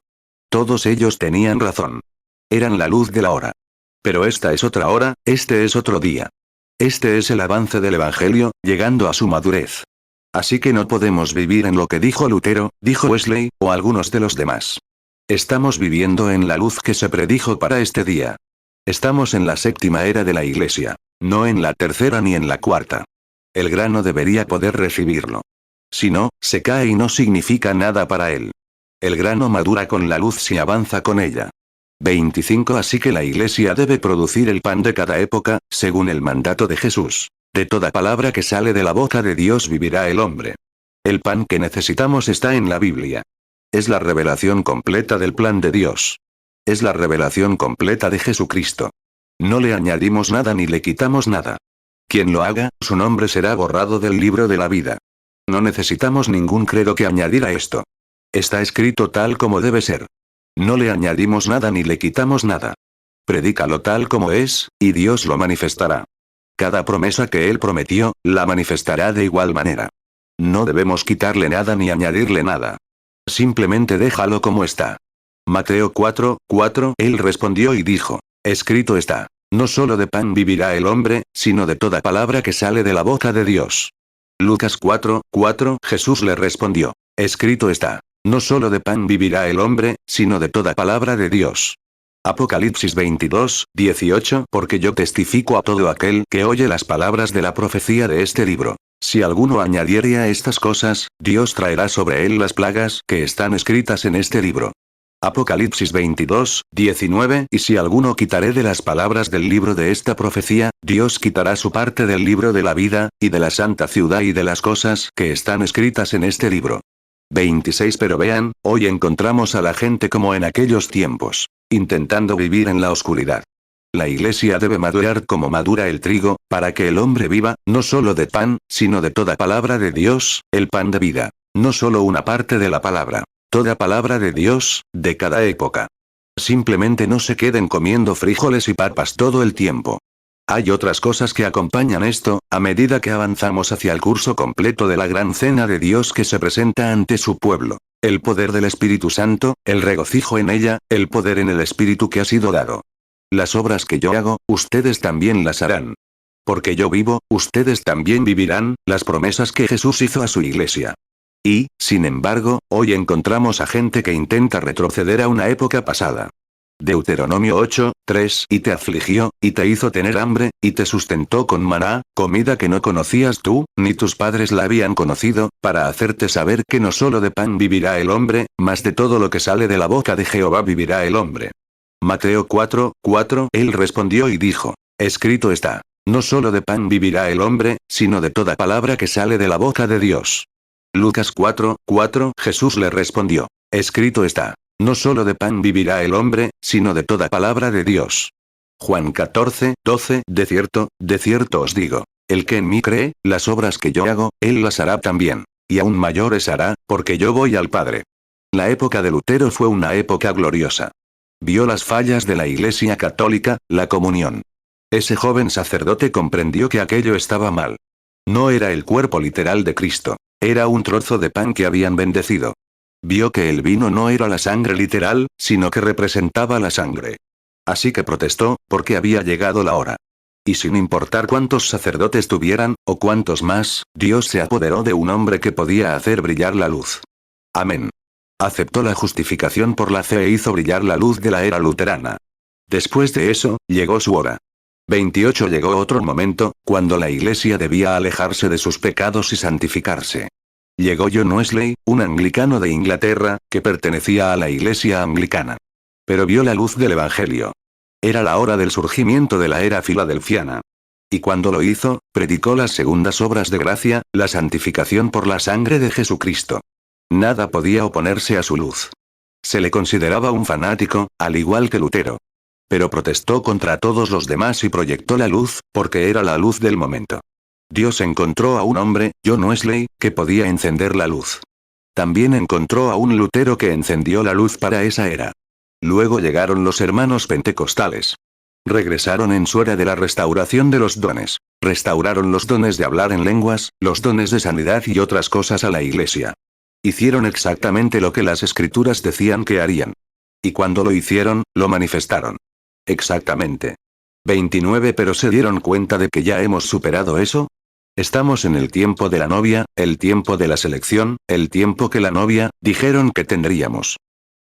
Todos ellos tenían razón. Eran la luz de la hora. Pero esta es otra hora, este es otro día. Este es el avance del Evangelio, llegando a su madurez. Así que no podemos vivir en lo que dijo Lutero, dijo Wesley, o algunos de los demás. Estamos viviendo en la luz que se predijo para este día. Estamos en la séptima era de la iglesia, no en la tercera ni en la cuarta. El grano debería poder recibirlo. Si no, se cae y no significa nada para él. El grano madura con la luz si avanza con ella. 25. Así que la iglesia debe producir el pan de cada época, según el mandato de Jesús. De toda palabra que sale de la boca de Dios vivirá el hombre. El pan que necesitamos está en la Biblia. Es la revelación completa del plan de Dios. Es la revelación completa de Jesucristo. No le añadimos nada ni le quitamos nada. Quien lo haga, su nombre será borrado del libro de la vida. No necesitamos ningún credo que añadir a esto. Está escrito tal como debe ser. No le añadimos nada ni le quitamos nada. Predícalo tal como es, y Dios lo manifestará. Cada promesa que Él prometió, la manifestará de igual manera. No debemos quitarle nada ni añadirle nada. Simplemente déjalo como está. Mateo 4:4. Él respondió y dijo: escrito está, no solo de pan vivirá el hombre, sino de toda palabra que sale de la boca de Dios. Lucas 4:4. Jesús le respondió: escrito está, no solo de pan vivirá el hombre, sino de toda palabra de Dios. Apocalipsis 22:18. Porque yo testifico a todo aquel que oye las palabras de la profecía de este libro. Si alguno añadiere a estas cosas, Dios traerá sobre él las plagas que están escritas en este libro. Apocalipsis 22:19. Y si alguno quitaré de las palabras del libro de esta profecía, Dios quitará su parte del libro de la vida, y de la santa ciudad y de las cosas que están escritas en este libro. 26. Pero vean, hoy encontramos a la gente como en aquellos tiempos, intentando vivir en la oscuridad. La iglesia debe madurar como madura el trigo, para que el hombre viva, no solo de pan, sino de toda palabra de Dios, el pan de vida. No solo una parte de la palabra. Toda palabra de Dios, de cada época. Simplemente no se queden comiendo frijoles y papas todo el tiempo. Hay otras cosas que acompañan esto, a medida que avanzamos hacia el curso completo de la gran cena de Dios que se presenta ante su pueblo. El poder del Espíritu Santo, el regocijo en ella, el poder en el Espíritu que ha sido dado. Las obras que yo hago, ustedes también las harán. Porque yo vivo, ustedes también vivirán, las promesas que Jesús hizo a su iglesia. Y, sin embargo, hoy encontramos a gente que intenta retroceder a una época pasada. Deuteronomio 8:3. Y te afligió, y te hizo tener hambre, y te sustentó con maná, comida que no conocías tú, ni tus padres la habían conocido, para hacerte saber que no solo de pan vivirá el hombre, mas de todo lo que sale de la boca de Jehová vivirá el hombre. Mateo 4:4. Él respondió y dijo: escrito está, no solo de pan vivirá el hombre, sino de toda palabra que sale de la boca de Dios. Lucas 4:4. Jesús le respondió: escrito está, no solo de pan vivirá el hombre, sino de toda palabra de Dios. Juan 14:12. De cierto os digo, El que en mí cree, las obras que yo hago, él las hará también. Y aún mayores hará, porque yo voy al Padre. La época de Lutero fue una época gloriosa. Vio las fallas de la Iglesia Católica, la comunión. Ese joven sacerdote comprendió que aquello estaba mal. No era el cuerpo literal de Cristo. Era un trozo de pan que habían bendecido. Vio que el vino no era la sangre literal, sino que representaba la sangre. Así que protestó, porque había llegado la hora. Y sin importar cuántos sacerdotes tuvieran, o cuántos más, Dios se apoderó de un hombre que podía hacer brillar la luz. Amén. Aceptó la justificación por la fe e hizo brillar la luz de la era luterana. Después de eso, llegó su hora. 28 Llegó otro momento, cuando la Iglesia debía alejarse de sus pecados y santificarse. Llegó John Wesley, un anglicano de Inglaterra, que pertenecía a la Iglesia anglicana. Pero vio la luz del Evangelio. Era la hora del surgimiento de la era filadelfiana. Y cuando lo hizo, predicó las segundas obras de gracia, la santificación por la sangre de Jesucristo. Nada podía oponerse a su luz. Se le consideraba un fanático, al igual que Lutero. Pero protestó contra todos los demás y proyectó la luz, porque era la luz del momento. Dios encontró a un hombre, John Wesley, que podía encender la luz. También encontró a un Lutero que encendió la luz para esa era. Luego llegaron los hermanos pentecostales. Regresaron en su era de la restauración de los dones. Restauraron los dones de hablar en lenguas, los dones de sanidad y otras cosas a la iglesia. Hicieron exactamente lo que las escrituras decían que harían. Y cuando lo hicieron, lo manifestaron. Exactamente. 29 Pero se dieron cuenta de que ya hemos superado eso. Estamos en el tiempo de la novia, el tiempo de la selección, el tiempo que la novia, dijeron que tendríamos.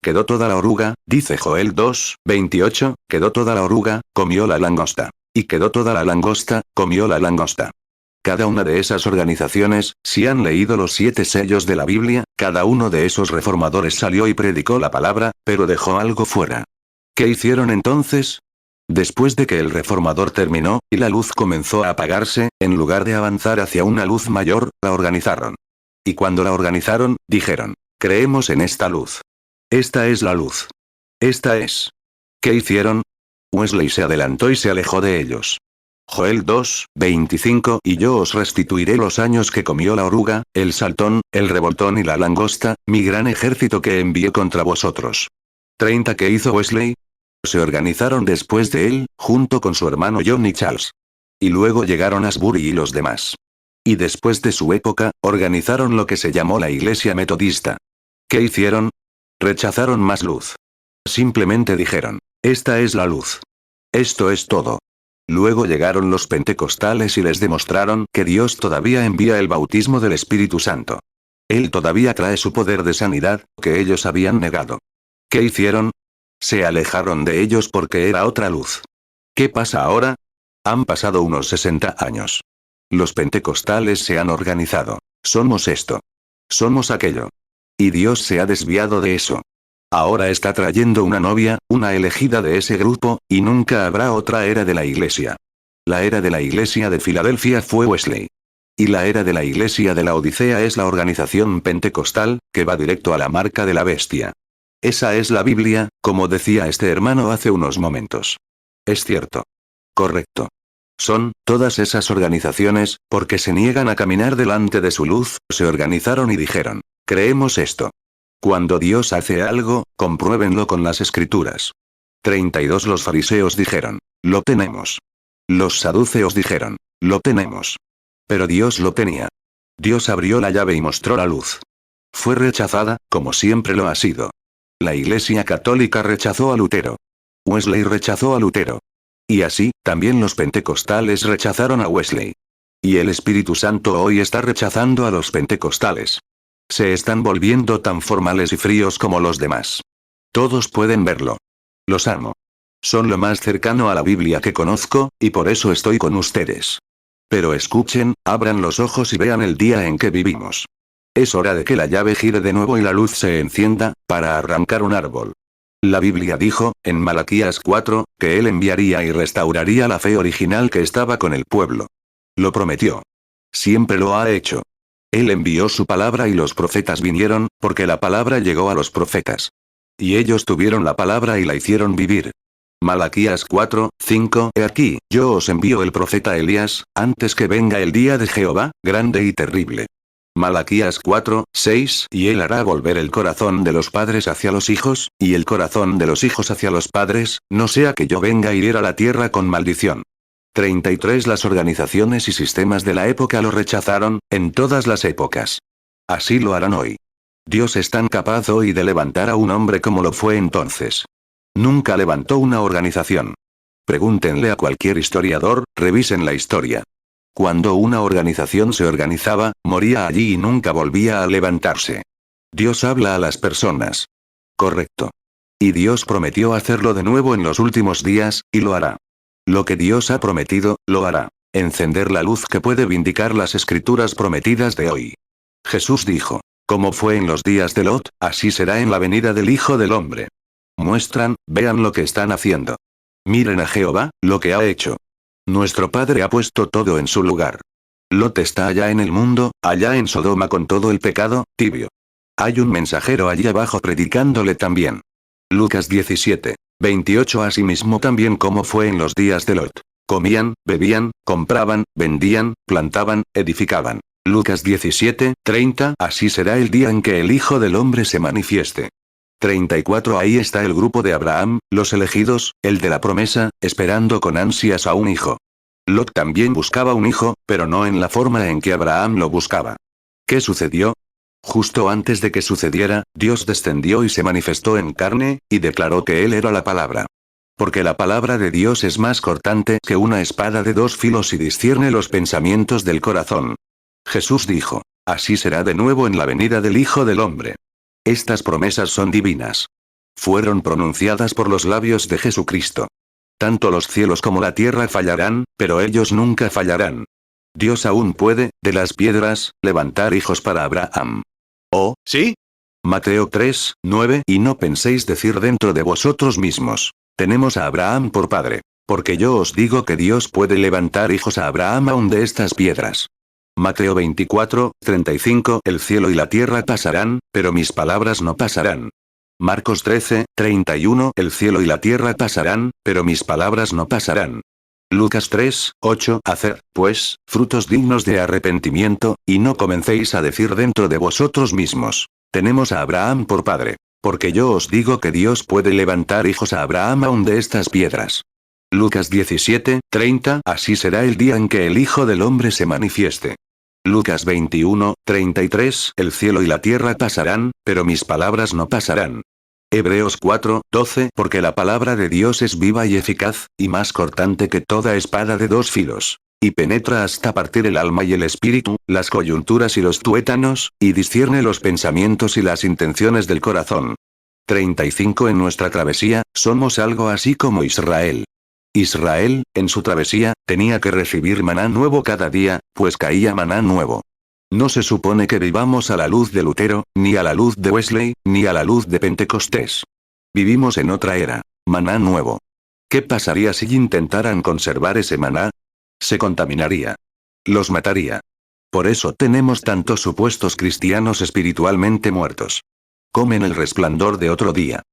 Quedó toda la oruga, dice Joel 2:28, quedó toda la oruga, comió la langosta. Y quedó toda la langosta, comió la langosta. Cada una de esas organizaciones, si han leído los 7 sellos de la Biblia, cada uno de esos reformadores salió y predicó la palabra, pero dejó algo fuera. ¿Qué hicieron entonces? Después de que el reformador terminó, y la luz comenzó a apagarse, en lugar de avanzar hacia una luz mayor, la organizaron. Y cuando la organizaron, dijeron, creemos en esta luz. Esta es la luz. Esta es. ¿Qué hicieron? Wesley se adelantó y se alejó de ellos. Joel 2:25 Y yo os restituiré los años que comió la oruga, el saltón, el revoltón y la langosta, mi gran ejército que envié contra vosotros. 30 ¿Qué hizo Wesley? Se organizaron después de él, junto con su hermano John y Charles. Y luego llegaron Asbury y los demás. Y después de su época, organizaron lo que se llamó la Iglesia Metodista. ¿Qué hicieron? Rechazaron más luz. Simplemente dijeron, esta es la luz. Esto es todo. Luego llegaron los pentecostales y les demostraron que Dios todavía envía el bautismo del Espíritu Santo. Él todavía trae su poder de sanidad, que ellos habían negado. ¿Qué hicieron? Se alejaron de ellos porque era otra luz. ¿Qué pasa ahora? Han pasado unos 60 años. Los pentecostales se han organizado. Somos esto. Somos aquello. Y Dios se ha desviado de eso. Ahora está trayendo una novia, una elegida de ese grupo, y nunca habrá otra era de la iglesia. La era de la iglesia de Filadelfia fue Wesley. Y la era de la iglesia de la Odisea es la organización pentecostal, que va directo a la marca de la bestia. Esa es la Biblia, como decía este hermano hace unos momentos. Es cierto. Correcto. Son, todas esas organizaciones, porque se niegan a caminar delante de su luz, se organizaron y dijeron, creemos esto. Cuando Dios hace algo, compruébenlo con las escrituras. 32 Los fariseos dijeron, lo tenemos. Los saduceos dijeron, lo tenemos. Pero Dios lo tenía. Dios abrió la llave y mostró la luz. Fue rechazada, como siempre lo ha sido. La Iglesia Católica rechazó a Lutero. Wesley rechazó a Lutero. Y así, también los pentecostales rechazaron a Wesley. Y el Espíritu Santo hoy está rechazando a los pentecostales. Se están volviendo tan formales y fríos como los demás. Todos pueden verlo. Los amo. Son lo más cercano a la Biblia que conozco, y por eso estoy con ustedes. Pero escuchen, abran los ojos y vean el día en que vivimos. Es hora de que la llave gire de nuevo y la luz se encienda, para arrancar un árbol. La Biblia dijo, en Malaquías 4, que Él enviaría y restauraría la fe original que estaba con el pueblo. Lo prometió. Siempre lo ha hecho. Él envió su palabra y los profetas vinieron, porque la palabra llegó a los profetas. Y ellos tuvieron la palabra y la hicieron vivir. Malaquías 4, 5. He aquí, yo os envío el profeta Elías, antes que venga el día de Jehová, grande y terrible. Malaquías 4, 6. Y él hará volver el corazón de los padres hacia los hijos, y el corazón de los hijos hacia los padres, no sea que yo venga y hiera la tierra con maldición. 33. Las organizaciones y sistemas de la época lo rechazaron, en todas las épocas. Así lo harán hoy. Dios es tan capaz hoy de levantar a un hombre como lo fue entonces. Nunca levantó una organización. Pregúntenle a cualquier historiador, revisen la historia. Cuando una organización se organizaba, moría allí y nunca volvía a levantarse. Dios habla a las personas. Correcto. Y Dios prometió hacerlo de nuevo en los últimos días, y lo hará. Lo que Dios ha prometido, lo hará. Encender la luz que puede vindicar las escrituras prometidas de hoy. Jesús dijo, como fue en los días de Lot, así será en la venida del Hijo del Hombre. Muestran, vean lo que están haciendo. Miren a Jehová, lo que ha hecho. Nuestro Padre ha puesto todo en su lugar. Lot está allá en el mundo, allá en Sodoma con todo el pecado, tibio. Hay un mensajero allí abajo predicándole también. Lucas 17, 28. Asimismo también como fue en los días de Lot. Comían, bebían, compraban, vendían, plantaban, edificaban. Lucas 17, 30. Así será el día en que el Hijo del Hombre se manifieste. 34. Ahí está el grupo de Abraham, los elegidos, el de la promesa, esperando con ansias a un hijo. Lot también buscaba un hijo, pero no en la forma en que Abraham lo buscaba. ¿Qué sucedió? Justo antes de que sucediera, Dios descendió y se manifestó en carne, y declaró que Él era la palabra. Porque la palabra de Dios es más cortante que una espada de dos filos y discierne los pensamientos del corazón. Jesús dijo, así será de nuevo en la venida del Hijo del Hombre. Estas promesas son divinas. Fueron pronunciadas por los labios de Jesucristo. Tanto los cielos como la tierra fallarán, pero ellos nunca fallarán. Dios aún puede, de las piedras, levantar hijos para Abraham. ¿Oh, sí? Mateo 3, 9. Y no penséis decir dentro de vosotros mismos, tenemos a Abraham por padre, porque yo os digo que Dios puede levantar hijos a Abraham aún de estas piedras. Mateo 24, 35. El cielo y la tierra pasarán, pero mis palabras no pasarán. Marcos 13, 31. El cielo y la tierra pasarán, pero mis palabras no pasarán. Lucas 3, 8. Haced, pues, frutos dignos de arrepentimiento, y no comencéis a decir dentro de vosotros mismos, tenemos a Abraham por padre, porque yo os digo que Dios puede levantar hijos a Abraham aún de estas piedras. Lucas 17, 30. Así será el día en que el Hijo del Hombre se manifieste. Lucas 21, 33. El cielo y la tierra pasarán, pero mis palabras no pasarán. Hebreos 4, 12. Porque la palabra de Dios es viva y eficaz, y más cortante que toda espada de dos filos. Y penetra hasta partir el alma y el espíritu, las coyunturas y los tuétanos, y discierne los pensamientos y las intenciones del corazón. 35. En nuestra travesía, somos algo así como Israel. Israel, en su travesía, tenía que recibir maná nuevo cada día, pues caía maná nuevo. No se supone que vivamos a la luz de Lutero, ni a la luz de Wesley, ni a la luz de Pentecostés. Vivimos en otra era, maná nuevo. ¿Qué pasaría si intentaran conservar ese maná? Se contaminaría. Los mataría. Por eso tenemos tantos supuestos cristianos espiritualmente muertos. Comen el resplandor de otro día.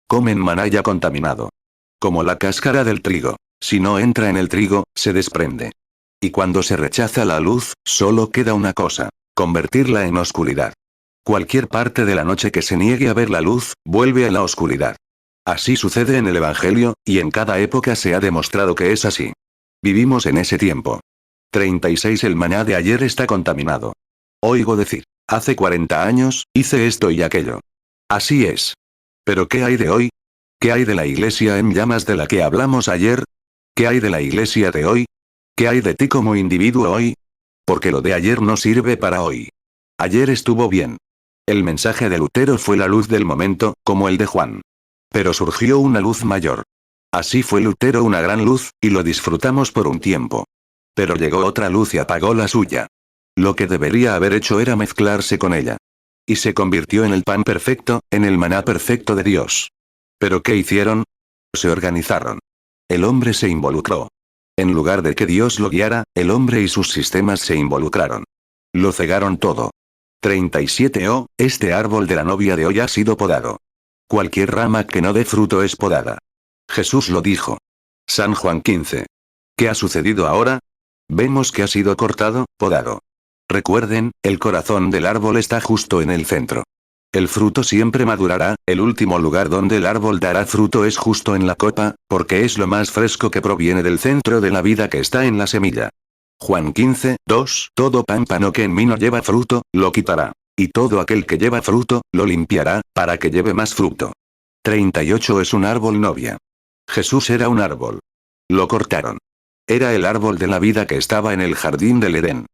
Comen maná ya contaminado. Como la cáscara del trigo, si no entra en el trigo, se desprende. Y cuando se rechaza la luz, solo queda una cosa, convertirla en oscuridad. Cualquier parte de la noche que se niegue a ver la luz, vuelve a la oscuridad. Así sucede en el Evangelio, y en cada época se ha demostrado que es así. Vivimos en ese tiempo. 36. El maná de ayer está contaminado. Oigo decir, hace 40 años, hice esto y aquello. Así es. ¿Pero qué hay de hoy? ¿Qué hay de la iglesia en llamas de la que hablamos ayer? ¿Qué hay de la iglesia de hoy? ¿Qué hay de ti como individuo hoy? Porque lo de ayer no sirve para hoy. Ayer estuvo bien. El mensaje de Lutero fue la luz del momento, como el de Juan. Pero surgió una luz mayor. Así fue Lutero una gran luz, y lo disfrutamos por un tiempo. Pero llegó otra luz y apagó la suya. Lo que debería haber hecho era mezclarse con ella. Y se convirtió en el pan perfecto, en el maná perfecto de Dios. ¿Pero qué hicieron? Se organizaron. El hombre se involucró. En lugar de que Dios lo guiara, el hombre y sus sistemas se involucraron. Lo cegaron todo. 37. Oh, este árbol de la novia de hoy ha sido podado. Cualquier rama que no dé fruto es podada. Jesús lo dijo. San Juan 15. ¿Qué ha sucedido ahora? Vemos que ha sido cortado, podado. Recuerden, el corazón del árbol está justo en el centro. El fruto siempre madurará, el último lugar donde el árbol dará fruto es justo en la copa, porque es lo más fresco que proviene del centro de la vida que está en la semilla. Juan 15, 2. Todo pámpano que en mí no lleva fruto, lo quitará. Y todo aquel que lleva fruto, lo limpiará, para que lleve más fruto. 38 es un árbol novia. Jesús era un árbol. Lo cortaron. Era el árbol de la vida que estaba en el jardín del Edén.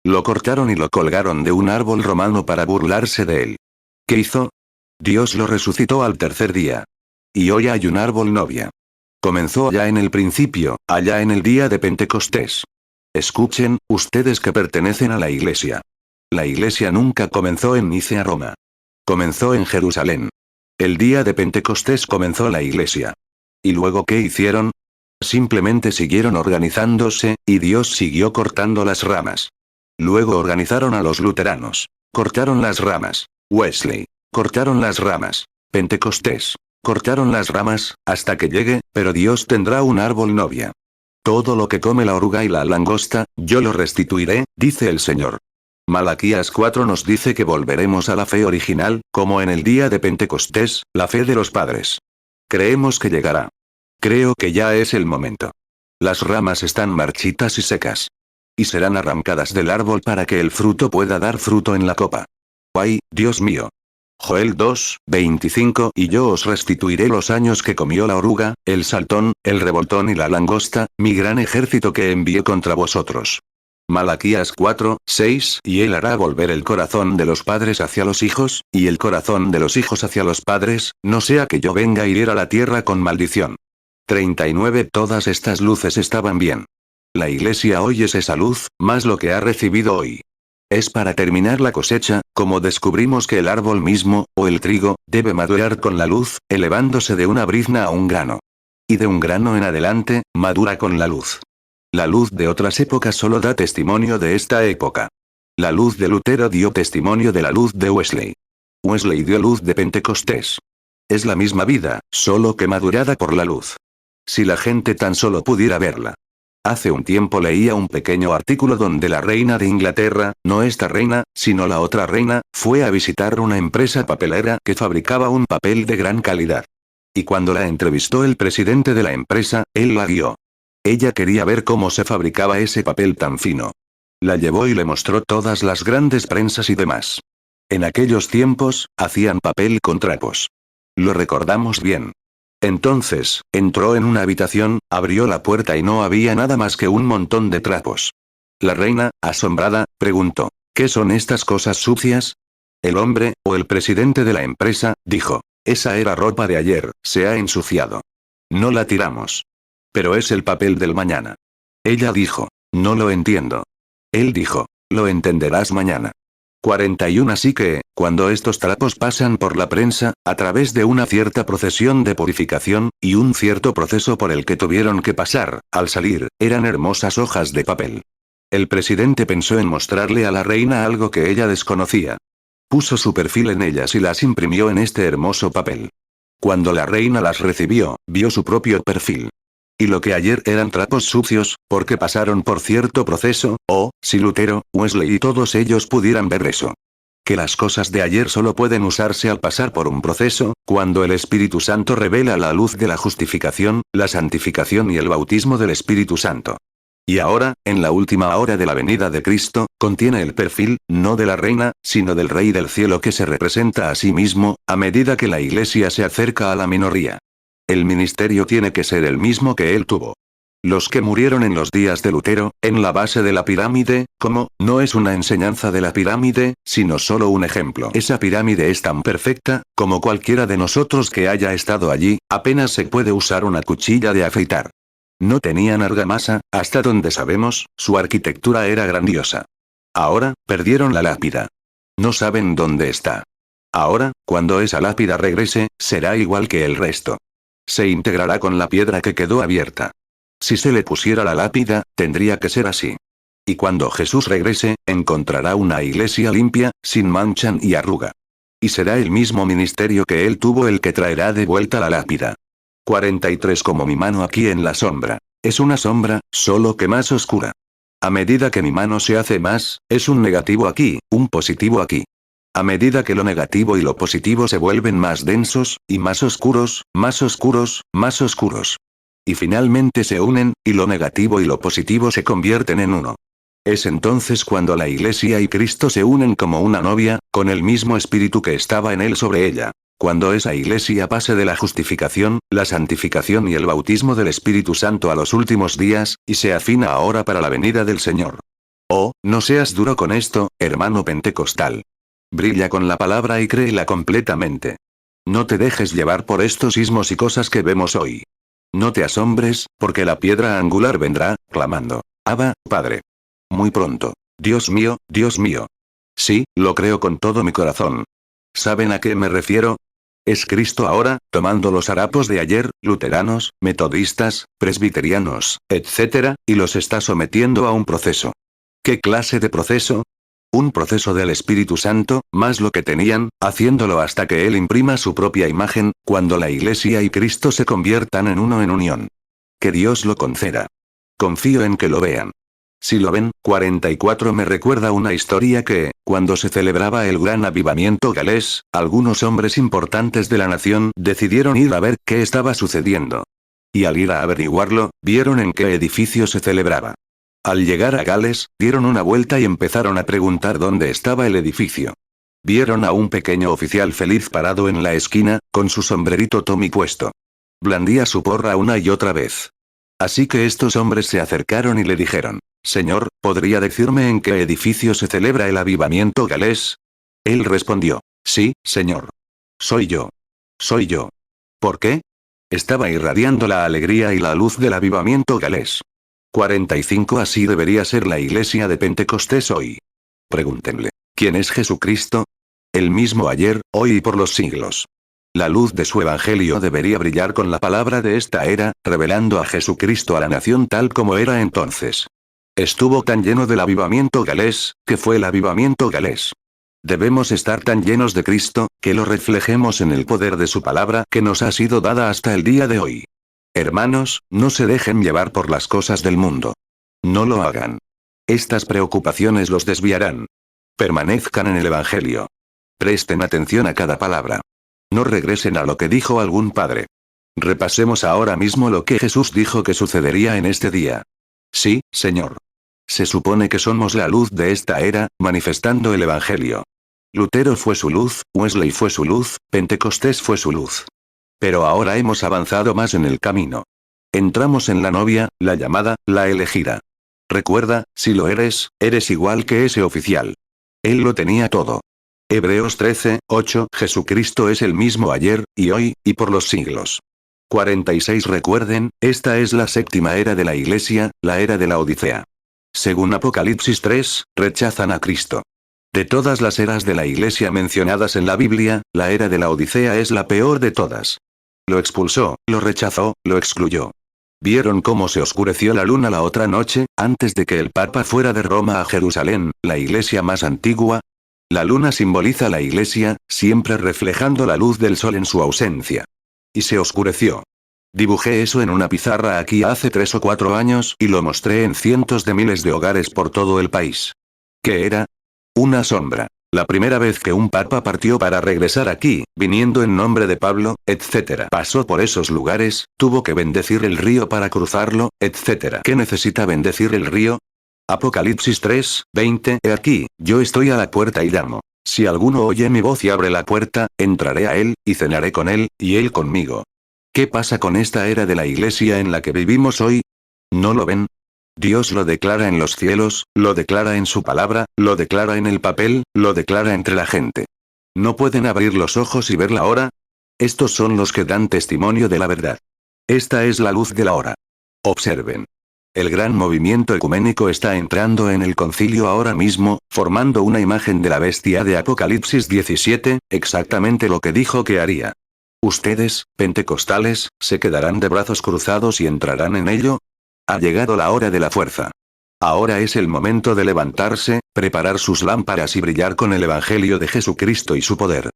Lo cortaron y lo colgaron de un árbol romano para burlarse de él. ¿Qué hizo? Dios lo resucitó al tercer día. Y hoy hay un árbol novia. Comenzó allá en el principio, allá en el día de Pentecostés. Escuchen, ustedes que pertenecen a la iglesia. La iglesia nunca comenzó en Nicea, Roma. Comenzó en Jerusalén. El día de Pentecostés comenzó la iglesia. ¿Y luego qué hicieron? Simplemente siguieron organizándose, y Dios siguió cortando las ramas. Luego organizaron a los luteranos. Cortaron las ramas. Wesley. Cortaron las ramas. Pentecostés. Cortaron las ramas, hasta que llegue, pero Dios tendrá un árbol novia. Todo lo que come la oruga y la langosta, yo lo restituiré, dice el Señor. Malaquías 4 nos dice que volveremos a la fe original, como en el día de Pentecostés, la fe de los padres. Creemos que llegará. Creo que ya es el momento. Las ramas están marchitas y secas. Y serán arrancadas del árbol para que el fruto pueda dar fruto en la copa. ¡Ay, Dios mío! Joel 2, 25 Y yo os restituiré los años que comió la oruga, el saltón, el revoltón y la langosta, mi gran ejército que envié contra vosotros. Malaquías 4, 6 Y él hará volver el corazón de los padres hacia los hijos, y el corazón de los hijos hacia los padres, no sea que yo venga a hiera la tierra con maldición. 39 Todas estas luces estaban bien. La iglesia hoy es esa luz, más lo que ha recibido hoy. Es para terminar la cosecha, como descubrimos que el árbol mismo, o el trigo, debe madurar con la luz, elevándose de una brizna a un grano. Y de un grano en adelante, madura con la luz. La luz de otras épocas solo da testimonio de esta época. La luz de Lutero dio testimonio de la luz de Wesley. Wesley dio luz de Pentecostés. Es la misma vida, solo que madurada por la luz. Si la gente tan solo pudiera verla. Hace un tiempo leía un pequeño artículo donde la reina de Inglaterra, no esta reina, sino la otra reina, fue a visitar una empresa papelera que fabricaba un papel de gran calidad. Y cuando la entrevistó el presidente de la empresa, él la guió. Ella quería ver cómo se fabricaba ese papel tan fino. La llevó y le mostró todas las grandes prensas y demás. En aquellos tiempos, hacían papel con trapos. Lo recordamos bien. Entonces, entró en una habitación, abrió la puerta y no había nada más que un montón de trapos. La reina, asombrada, preguntó, ¿qué son estas cosas sucias? El hombre, o el presidente de la empresa, dijo, esa era ropa de ayer, se ha ensuciado. No la tiramos. Pero es el papel del mañana. Ella dijo, no lo entiendo. Él dijo, lo entenderás mañana. 41 Así que, cuando estos trapos pasan por la prensa, a través de una cierta procesión de purificación, y un cierto proceso por el que tuvieron que pasar, al salir, eran hermosas hojas de papel. El presidente pensó en mostrarle a la reina algo que ella desconocía. Puso su perfil en ellas y las imprimió en este hermoso papel. Cuando la reina las recibió, vio su propio perfil. Y lo que ayer eran trapos sucios, porque pasaron por cierto proceso, si Lutero, Wesley y todos ellos pudieran ver eso. Que las cosas de ayer solo pueden usarse al pasar por un proceso, cuando el Espíritu Santo revela la luz de la justificación, la santificación y el bautismo del Espíritu Santo. Y ahora, en la última hora de la venida de Cristo, contiene el perfil, no de la reina, sino del Rey del cielo que se representa a sí mismo, a medida que la iglesia se acerca a la minoría. El ministerio tiene que ser el mismo que él tuvo. Los que murieron en los días de Lutero, en la base de la pirámide, no es una enseñanza de la pirámide, sino solo un ejemplo. Esa pirámide es tan perfecta, como cualquiera de nosotros que haya estado allí, apenas se puede usar una cuchilla de afeitar. No tenían argamasa, hasta donde sabemos, su arquitectura era grandiosa. Ahora, perdieron la lápida. No saben dónde está. Ahora, cuando esa lápida regrese, será igual que el resto. Se integrará con la piedra que quedó abierta. Si se le pusiera la lápida, tendría que ser así. Y cuando Jesús regrese, encontrará una iglesia limpia, sin mancha y arruga. Y será el mismo ministerio que él tuvo el que traerá de vuelta la lápida. 43 Como mi mano aquí en la sombra. Es una sombra, solo que más oscura. A medida que mi mano se hace más, es un negativo aquí, un positivo aquí. A medida que lo negativo y lo positivo se vuelven más densos, y más oscuros, más oscuros, más oscuros. Y finalmente se unen, y lo negativo y lo positivo se convierten en uno. Es entonces cuando la Iglesia y Cristo se unen como una novia, con el mismo espíritu que estaba en él sobre ella. Cuando esa Iglesia pase de la justificación, la santificación y el bautismo del Espíritu Santo a los últimos días, y se afina ahora para la venida del Señor. Oh, no seas duro con esto, hermano pentecostal. Brilla con la palabra y créela completamente. No te dejes llevar por estos ismos y cosas que vemos hoy. No te asombres, porque la piedra angular vendrá, clamando: Abba, Padre. Muy pronto. Dios mío, Dios mío. Sí, lo creo con todo mi corazón. ¿Saben a qué me refiero? Es Cristo ahora, tomando los harapos de ayer, luteranos, metodistas, presbiterianos, etc., y los está sometiendo a un proceso. ¿Qué clase de proceso? Un proceso del Espíritu Santo, más lo que tenían, haciéndolo hasta que Él imprima su propia imagen, cuando la Iglesia y Cristo se conviertan en uno en unión. Que Dios lo conceda. Confío en que lo vean. Si lo ven, 44 me recuerda una historia que, cuando se celebraba el gran avivamiento galés, algunos hombres importantes de la nación decidieron ir a ver qué estaba sucediendo. Y al ir a averiguarlo, vieron en qué edificio se celebraba. Al llegar a Gales, dieron una vuelta y empezaron a preguntar dónde estaba el edificio. Vieron a un pequeño oficial feliz parado en la esquina, con su sombrerito Tommy puesto. Blandía su porra una y otra vez. Así que estos hombres se acercaron y le dijeron: Señor, ¿podría decirme en qué edificio se celebra el avivamiento galés? Él respondió: Sí, señor. Soy yo. Soy yo. ¿Por qué? Estaba irradiando la alegría y la luz del avivamiento galés. 45 Así debería ser la iglesia de Pentecostés hoy. Pregúntenle: ¿quién es Jesucristo? El mismo ayer, hoy y por los siglos. La luz de su evangelio debería brillar con la palabra de esta era, revelando a Jesucristo a la nación tal como era entonces. Estuvo tan lleno del avivamiento galés, que fue el avivamiento galés. Debemos estar tan llenos de Cristo, que lo reflejemos en el poder de su palabra que nos ha sido dada hasta el día de hoy. Hermanos, no se dejen llevar por las cosas del mundo. No lo hagan. Estas preocupaciones los desviarán. Permanezcan en el evangelio. Presten atención a cada palabra. No regresen a lo que dijo algún padre. Repasemos ahora mismo lo que Jesús dijo que sucedería en este día. Sí, Señor. Se supone que somos la luz de esta era, manifestando el Evangelio. Lutero fue su luz, Wesley fue su luz, Pentecostés fue su luz. Pero ahora hemos avanzado más en el camino. Entramos en la novia, la llamada, la elegida. Recuerda, si lo eres, eres igual que ese oficial. Él lo tenía todo. Hebreos 13, 8 Jesucristo es el mismo ayer, y hoy, y por los siglos. 46 Recuerden, esta es la séptima era de la Iglesia, la era de la Odisea. Según Apocalipsis 3, rechazan a Cristo. De todas las eras de la Iglesia mencionadas en la Biblia, la era de la Odisea es la peor de todas. Lo expulsó, lo rechazó, lo excluyó. ¿Vieron cómo se oscureció la luna la otra noche, antes de que el Papa fuera de Roma a Jerusalén, la iglesia más antigua? La luna simboliza la iglesia, siempre reflejando la luz del sol en su ausencia. Y se oscureció. Dibujé eso en una pizarra aquí hace 3 o 4 años y lo mostré en cientos de miles de hogares por todo el país. ¿Qué era? Una sombra. La primera vez que un papa partió para regresar aquí, viniendo en nombre de Pablo, etc. Pasó por esos lugares, tuvo que bendecir el río para cruzarlo, etc. ¿Qué necesita bendecir el río? Apocalipsis 3, 20 He aquí, yo estoy a la puerta y llamo. Si alguno oye mi voz y abre la puerta, entraré a él, y cenaré con él, y él conmigo. ¿Qué pasa con esta era de la iglesia en la que vivimos hoy? ¿No lo ven? Dios lo declara en los cielos, lo declara en su palabra, lo declara en el papel, lo declara entre la gente. ¿No pueden abrir los ojos y ver la hora? Estos son los que dan testimonio de la verdad. Esta es la luz de la hora. Observen. El gran movimiento ecuménico está entrando en el concilio ahora mismo, formando una imagen de la bestia de Apocalipsis 17, exactamente lo que dijo que haría. ¿Ustedes, pentecostales, se quedarán de brazos cruzados y entrarán en ello? Ha llegado la hora de la fuerza. Ahora es el momento de levantarse, preparar sus lámparas y brillar con el Evangelio de Jesucristo y su poder.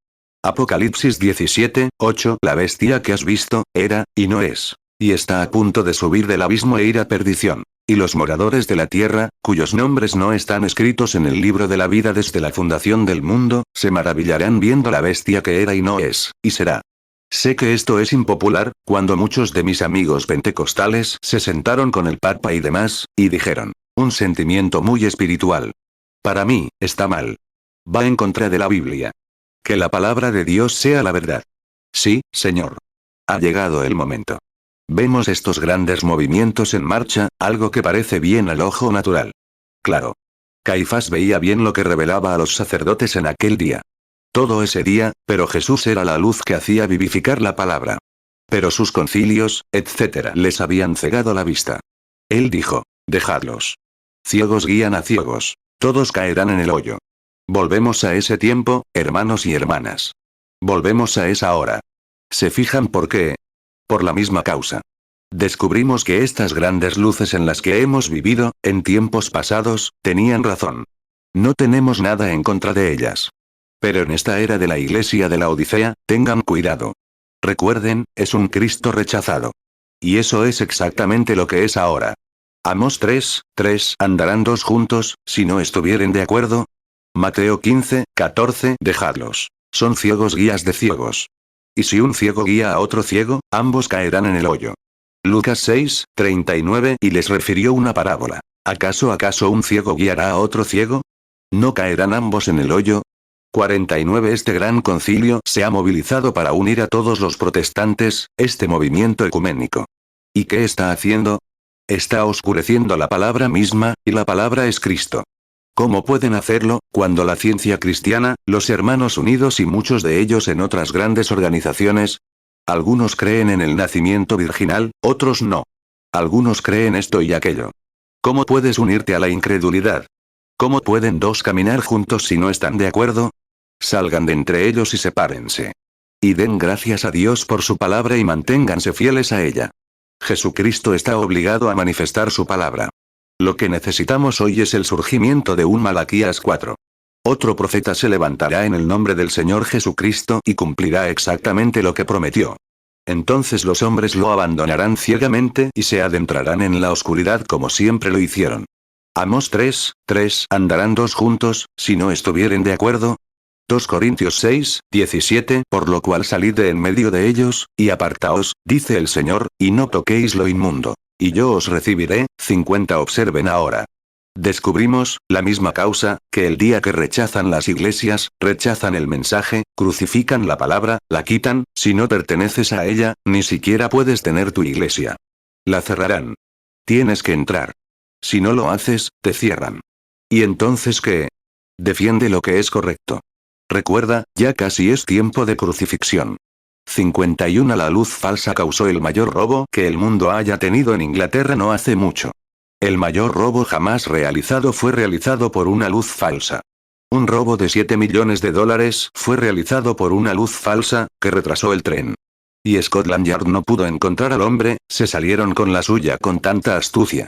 Apocalipsis 17:8. La bestia que has visto, era, y no es. Y está a punto de subir del abismo e ir a perdición. Y los moradores de la tierra, cuyos nombres no están escritos en el libro de la vida desde la fundación del mundo, se maravillarán viendo la bestia que era y no es, y será. Sé que esto es impopular, cuando muchos de mis amigos pentecostales se sentaron con el Papa y demás, y dijeron, un sentimiento muy espiritual. Para mí, está mal. Va en contra de la Biblia. Que la palabra de Dios sea la verdad. Sí, Señor. Ha llegado el momento. Vemos estos grandes movimientos en marcha, algo que parece bien al ojo natural. Claro. Caifás veía bien lo que revelaba a los sacerdotes en aquel día. Todo ese día, pero Jesús era la luz que hacía vivificar la palabra. Pero sus concilios, etc., les habían cegado la vista. Él dijo, dejadlos. Ciegos guían a ciegos. Todos caerán en el hoyo. Volvemos a ese tiempo, hermanos y hermanas. Volvemos a esa hora. ¿Se fijan por qué? Por la misma causa. Descubrimos que estas grandes luces en las que hemos vivido, en tiempos pasados, tenían razón. No tenemos nada en contra de ellas. Pero en esta era de la iglesia de la Odisea, tengan cuidado. Recuerden, es un Cristo rechazado. Y eso es exactamente lo que es ahora. Amos 3:3. ¿Andarán dos juntos, si no estuvieren de acuerdo? Mateo 15:14. Dejadlos. Son ciegos guías de ciegos. Y si un ciego guía a otro ciego, ambos caerán en el hoyo. Lucas 6:39. Y les refirió una parábola. ¿Acaso un ciego guiará a otro ciego? ¿No caerán ambos en el hoyo? 49. Este gran concilio se ha movilizado para unir a todos los protestantes, este movimiento ecuménico. ¿Y qué está haciendo? Está oscureciendo la palabra misma, y la palabra es Cristo. ¿Cómo pueden hacerlo, cuando la ciencia cristiana, los Hermanos Unidos y muchos de ellos en otras grandes organizaciones? Algunos creen en el nacimiento virginal, otros no. Algunos creen esto y aquello. ¿Cómo puedes unirte a la incredulidad? ¿Cómo pueden dos caminar juntos si no están de acuerdo? Salgan de entre ellos y sepárense. Y den gracias a Dios por su palabra y manténganse fieles a ella. Jesucristo está obligado a manifestar su palabra. Lo que necesitamos hoy es el surgimiento de un Malaquías 4. Otro profeta se levantará en el nombre del Señor Jesucristo y cumplirá exactamente lo que prometió. Entonces los hombres lo abandonarán ciegamente y se adentrarán en la oscuridad como siempre lo hicieron. Amos 3:3. ¿Andarán dos juntos, si no estuvieren de acuerdo? 2 Corintios 6:17. Por lo cual salid de en medio de ellos, y apartaos, dice el Señor, y no toquéis lo inmundo. Y yo os recibiré. 50. Observen ahora. Descubrimos, la misma causa, que el día que rechazan las iglesias, rechazan el mensaje, crucifican la palabra, la quitan, si no perteneces a ella, ni siquiera puedes tener tu iglesia. La cerrarán. Tienes que entrar. Si no lo haces, te cierran. ¿Y entonces qué? Defiende lo que es correcto. Recuerda, ya casi es tiempo de crucifixión. 51. La luz falsa causó el mayor robo que el mundo haya tenido en Inglaterra no hace mucho. El mayor robo jamás realizado fue realizado por una luz falsa. Un robo de $7 millones fue realizado por una luz falsa, que retrasó el tren. Y Scotland Yard no pudo encontrar al hombre, se salieron con la suya con tanta astucia.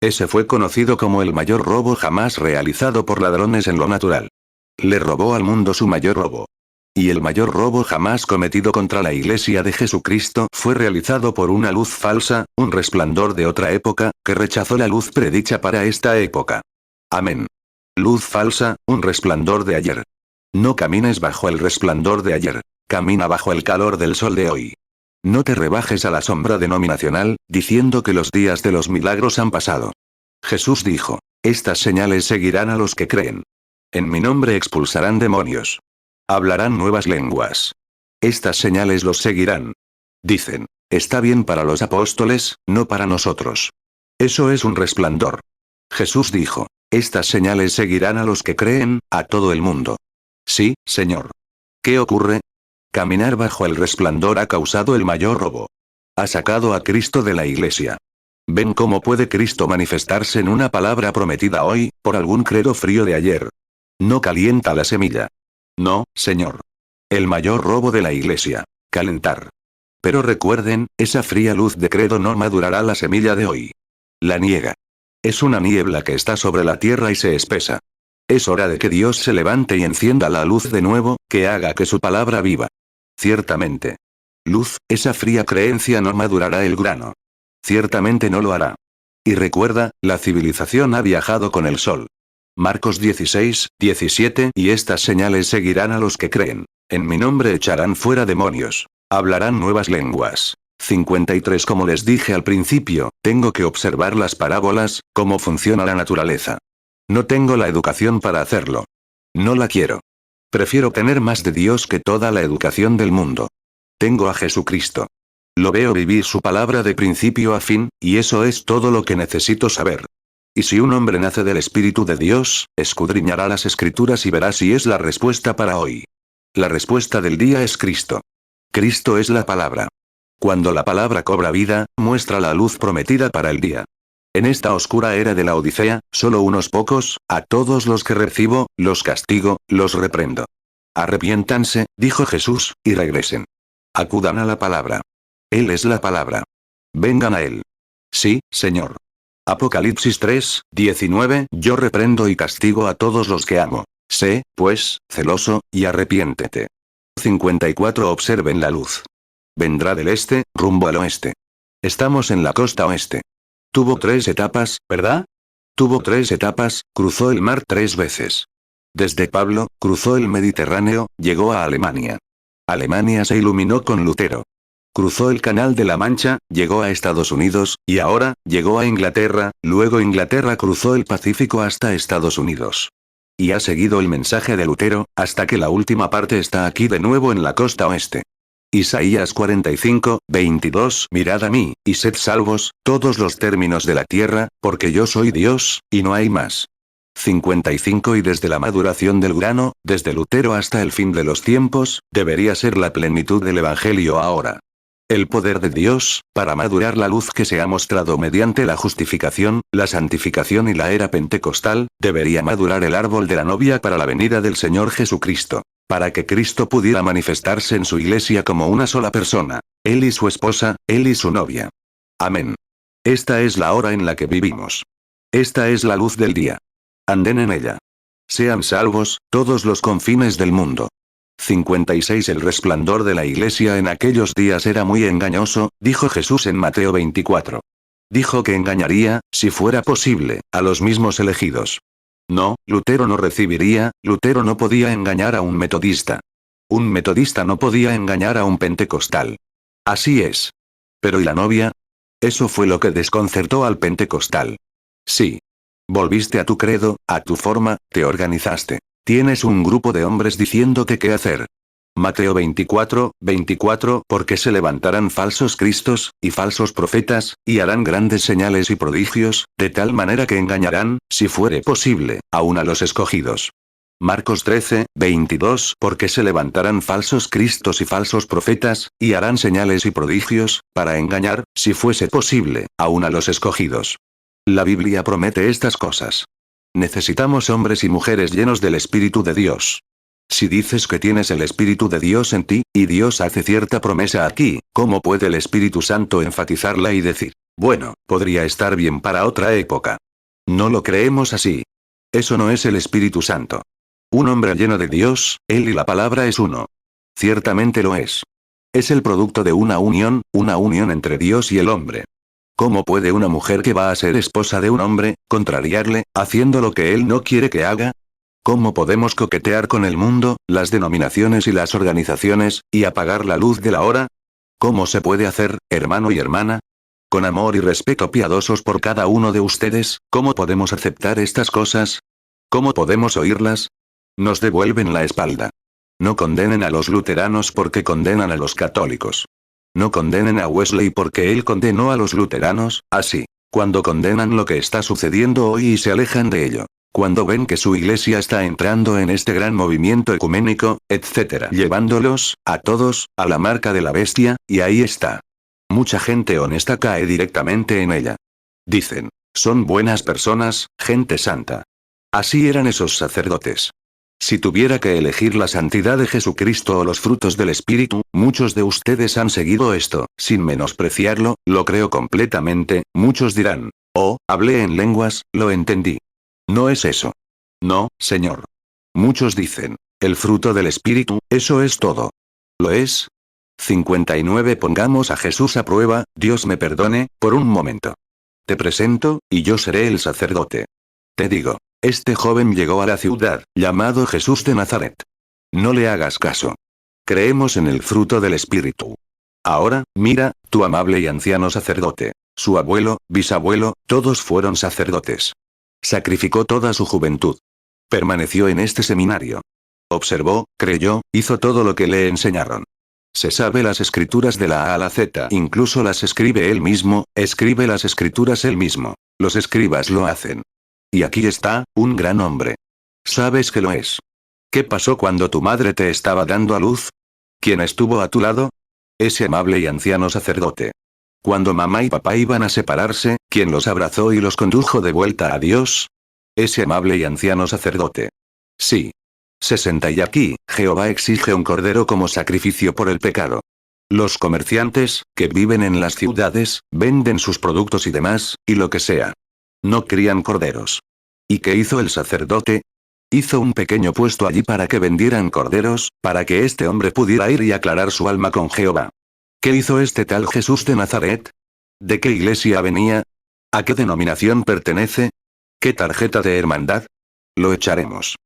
Ese fue conocido como el mayor robo jamás realizado por ladrones en lo natural. Le robó al mundo su mayor robo. Y el mayor robo jamás cometido contra la Iglesia de Jesucristo fue realizado por una luz falsa, un resplandor de otra época, que rechazó la luz predicha para esta época. Amén. Luz falsa, un resplandor de ayer. No camines bajo el resplandor de ayer. Camina bajo el calor del sol de hoy. No te rebajes a la sombra denominacional, diciendo que los días de los milagros han pasado. Jesús dijo, estas señales seguirán a los que creen. En mi nombre expulsarán demonios. Hablarán nuevas lenguas. Estas señales los seguirán. Dicen, está bien para los apóstoles, no para nosotros. Eso es un resplandor. Jesús dijo, estas señales seguirán a los que creen, a todo el mundo. Sí, Señor. ¿Qué ocurre? Caminar bajo el resplandor ha causado el mayor robo. Ha sacado a Cristo de la iglesia. ¿Ven cómo puede Cristo manifestarse en una palabra prometida hoy, por algún credo frío de ayer? No calienta la semilla. No, Señor. El mayor robo de la iglesia. Calentar. Pero recuerden, esa fría luz de credo no madurará la semilla de hoy. La niega. Es una niebla que está sobre la tierra y se espesa. Es hora de que Dios se levante y encienda la luz de nuevo, que haga que su palabra viva. Ciertamente. Luz, esa fría creencia no madurará el grano. Ciertamente no lo hará. Y recuerda, la civilización ha viajado con el sol. Marcos 16, 17 y estas señales seguirán a los que creen. En mi nombre echarán fuera demonios. Hablarán nuevas lenguas. 53 Como les dije al principio, tengo que observar las parábolas, cómo funciona la naturaleza. No tengo la educación para hacerlo. No la quiero. Prefiero tener más de Dios que toda la educación del mundo. Tengo a Jesucristo. Lo veo vivir su palabra de principio a fin, y eso es todo lo que necesito saber. Y si un hombre nace del Espíritu de Dios, escudriñará las Escrituras y verá si es la respuesta para hoy. La respuesta del día es Cristo. Cristo es la palabra. Cuando la palabra cobra vida, muestra la luz prometida para el día. En esta oscura era de la Odisea, solo unos pocos, a todos los que recibo, los castigo, los reprendo. Arrepiéntanse, dijo Jesús, y regresen. Acudan a la palabra. Él es la palabra. Vengan a Él. Sí, Señor. Apocalipsis 3, 19 Yo reprendo y castigo a todos los que amo. Sé, pues, celoso, y arrepiéntete. 54 Observen la luz. Vendrá del este, rumbo al oeste. Estamos en la costa oeste. Tuvo 3 etapas, ¿verdad? Tuvo 3 etapas, cruzó el mar 3 veces. Desde Pablo, cruzó el Mediterráneo, llegó a Alemania. Alemania se iluminó con Lutero. Cruzó el Canal de la Mancha, llegó a Estados Unidos, y ahora, llegó a Inglaterra, luego Inglaterra cruzó el Pacífico hasta Estados Unidos. Y ha seguido el mensaje de Lutero, hasta que la última parte está aquí de nuevo en la costa oeste. Isaías 45, 22 Mirad a mí, y sed salvos, todos los términos de la tierra, porque yo soy Dios, y no hay más. 55 Y desde la maduración del grano, desde Lutero hasta el fin de los tiempos, debería ser la plenitud del Evangelio ahora. El poder de Dios, para madurar la luz que se ha mostrado mediante la justificación, la santificación y la era pentecostal, debería madurar el árbol de la novia para la venida del Señor Jesucristo. Para que Cristo pudiera manifestarse en su iglesia como una sola persona. Él y su esposa, Él y su novia. Amén. Esta es la hora en la que vivimos. Esta es la luz del día. Anden en ella. Sean salvos, todos los confines del mundo. 56 El resplandor de la iglesia en aquellos días era muy engañoso, dijo Jesús en Mateo 24. Dijo que engañaría, si fuera posible, a los mismos elegidos. No, Lutero no recibiría, Lutero no podía engañar a un metodista. Un metodista no podía engañar a un pentecostal. Así es. Pero ¿y la novia? Eso fue lo que desconcertó al pentecostal. Sí. Volviste a tu credo, a tu forma, te organizaste. Tienes un grupo de hombres diciéndote qué hacer. Mateo 24, 24 Porque se levantarán falsos cristos, y falsos profetas, y harán grandes señales y prodigios, de tal manera que engañarán, si fuere posible, aun a los escogidos. Marcos 13, 22 Porque se levantarán falsos cristos y falsos profetas, y harán señales y prodigios, para engañar, si fuese posible, aun a los escogidos. La Biblia promete estas cosas. Necesitamos hombres y mujeres llenos del Espíritu de Dios. Si dices que tienes el Espíritu de Dios en ti, y Dios hace cierta promesa aquí, ¿cómo puede el Espíritu Santo enfatizarla y decir, bueno, podría estar bien para otra época? No lo creemos así. Eso no es el Espíritu Santo. Un hombre lleno de Dios, Él y la palabra es uno. Ciertamente lo es. Es el producto de una unión entre Dios y el hombre. ¿Cómo puede una mujer que va a ser esposa de un hombre, contrariarle, haciendo lo que él no quiere que haga? ¿Cómo podemos coquetear con el mundo, las denominaciones y las organizaciones, y apagar la luz de la hora? ¿Cómo se puede hacer, hermano y hermana? Con amor y respeto piadosos por cada uno de ustedes, ¿cómo podemos aceptar estas cosas? ¿Cómo podemos oírlas? Nos devuelven la espalda. No condenen a los luteranos porque condenan a los católicos. No condenen a Wesley porque él condenó a los luteranos, así. Cuando condenan lo que está sucediendo hoy y se alejan de ello. Cuando ven que su iglesia está entrando en este gran movimiento ecuménico, etc. Llevándolos, a todos, a la marca de la bestia, y ahí está. Mucha gente honesta cae directamente en ella. Dicen, son buenas personas, gente santa. Así eran esos sacerdotes. Si tuviera que elegir la santidad de Jesucristo o los frutos del Espíritu, muchos de ustedes han seguido esto, sin menospreciarlo, lo creo completamente, muchos dirán, oh, hablé en lenguas, lo entendí. No es eso. No, señor. Muchos dicen, el fruto del Espíritu, eso es todo. ¿Lo es? 59. Pongamos a Jesús a prueba, Dios me perdone, por un momento. Te presento, y yo seré el sacerdote. Te digo, este joven llegó a la ciudad, llamado Jesús de Nazaret. No le hagas caso. Creemos en el fruto del Espíritu. Ahora, mira, tu amable y anciano sacerdote. Su abuelo, bisabuelo, todos fueron sacerdotes. Sacrificó toda su juventud. Permaneció en este seminario. Observó, creyó, hizo todo lo que le enseñaron. Se sabe las escrituras de la A a la Z, incluso las escribe él mismo, escribe las escrituras él mismo. Los escribas lo hacen. Y aquí está, un gran hombre. ¿Sabes que lo es? ¿Qué pasó cuando tu madre te estaba dando a luz? ¿Quién estuvo a tu lado? Ese amable y anciano sacerdote. Cuando mamá y papá iban a separarse, ¿quién los abrazó y los condujo de vuelta a Dios? Ese amable y anciano sacerdote. Sí. 60. Y aquí, Jehová exige un cordero como sacrificio por el pecado. Los comerciantes, que viven en las ciudades, venden sus productos y demás, y lo que sea. No crían corderos. ¿Y qué hizo el sacerdote? Hizo un pequeño puesto allí para que vendieran corderos, para que este hombre pudiera ir y aclarar su alma con Jehová. ¿Qué hizo este tal Jesús de Nazaret? ¿De qué iglesia venía? ¿A qué denominación pertenece? ¿Qué tarjeta de hermandad? Lo echaremos.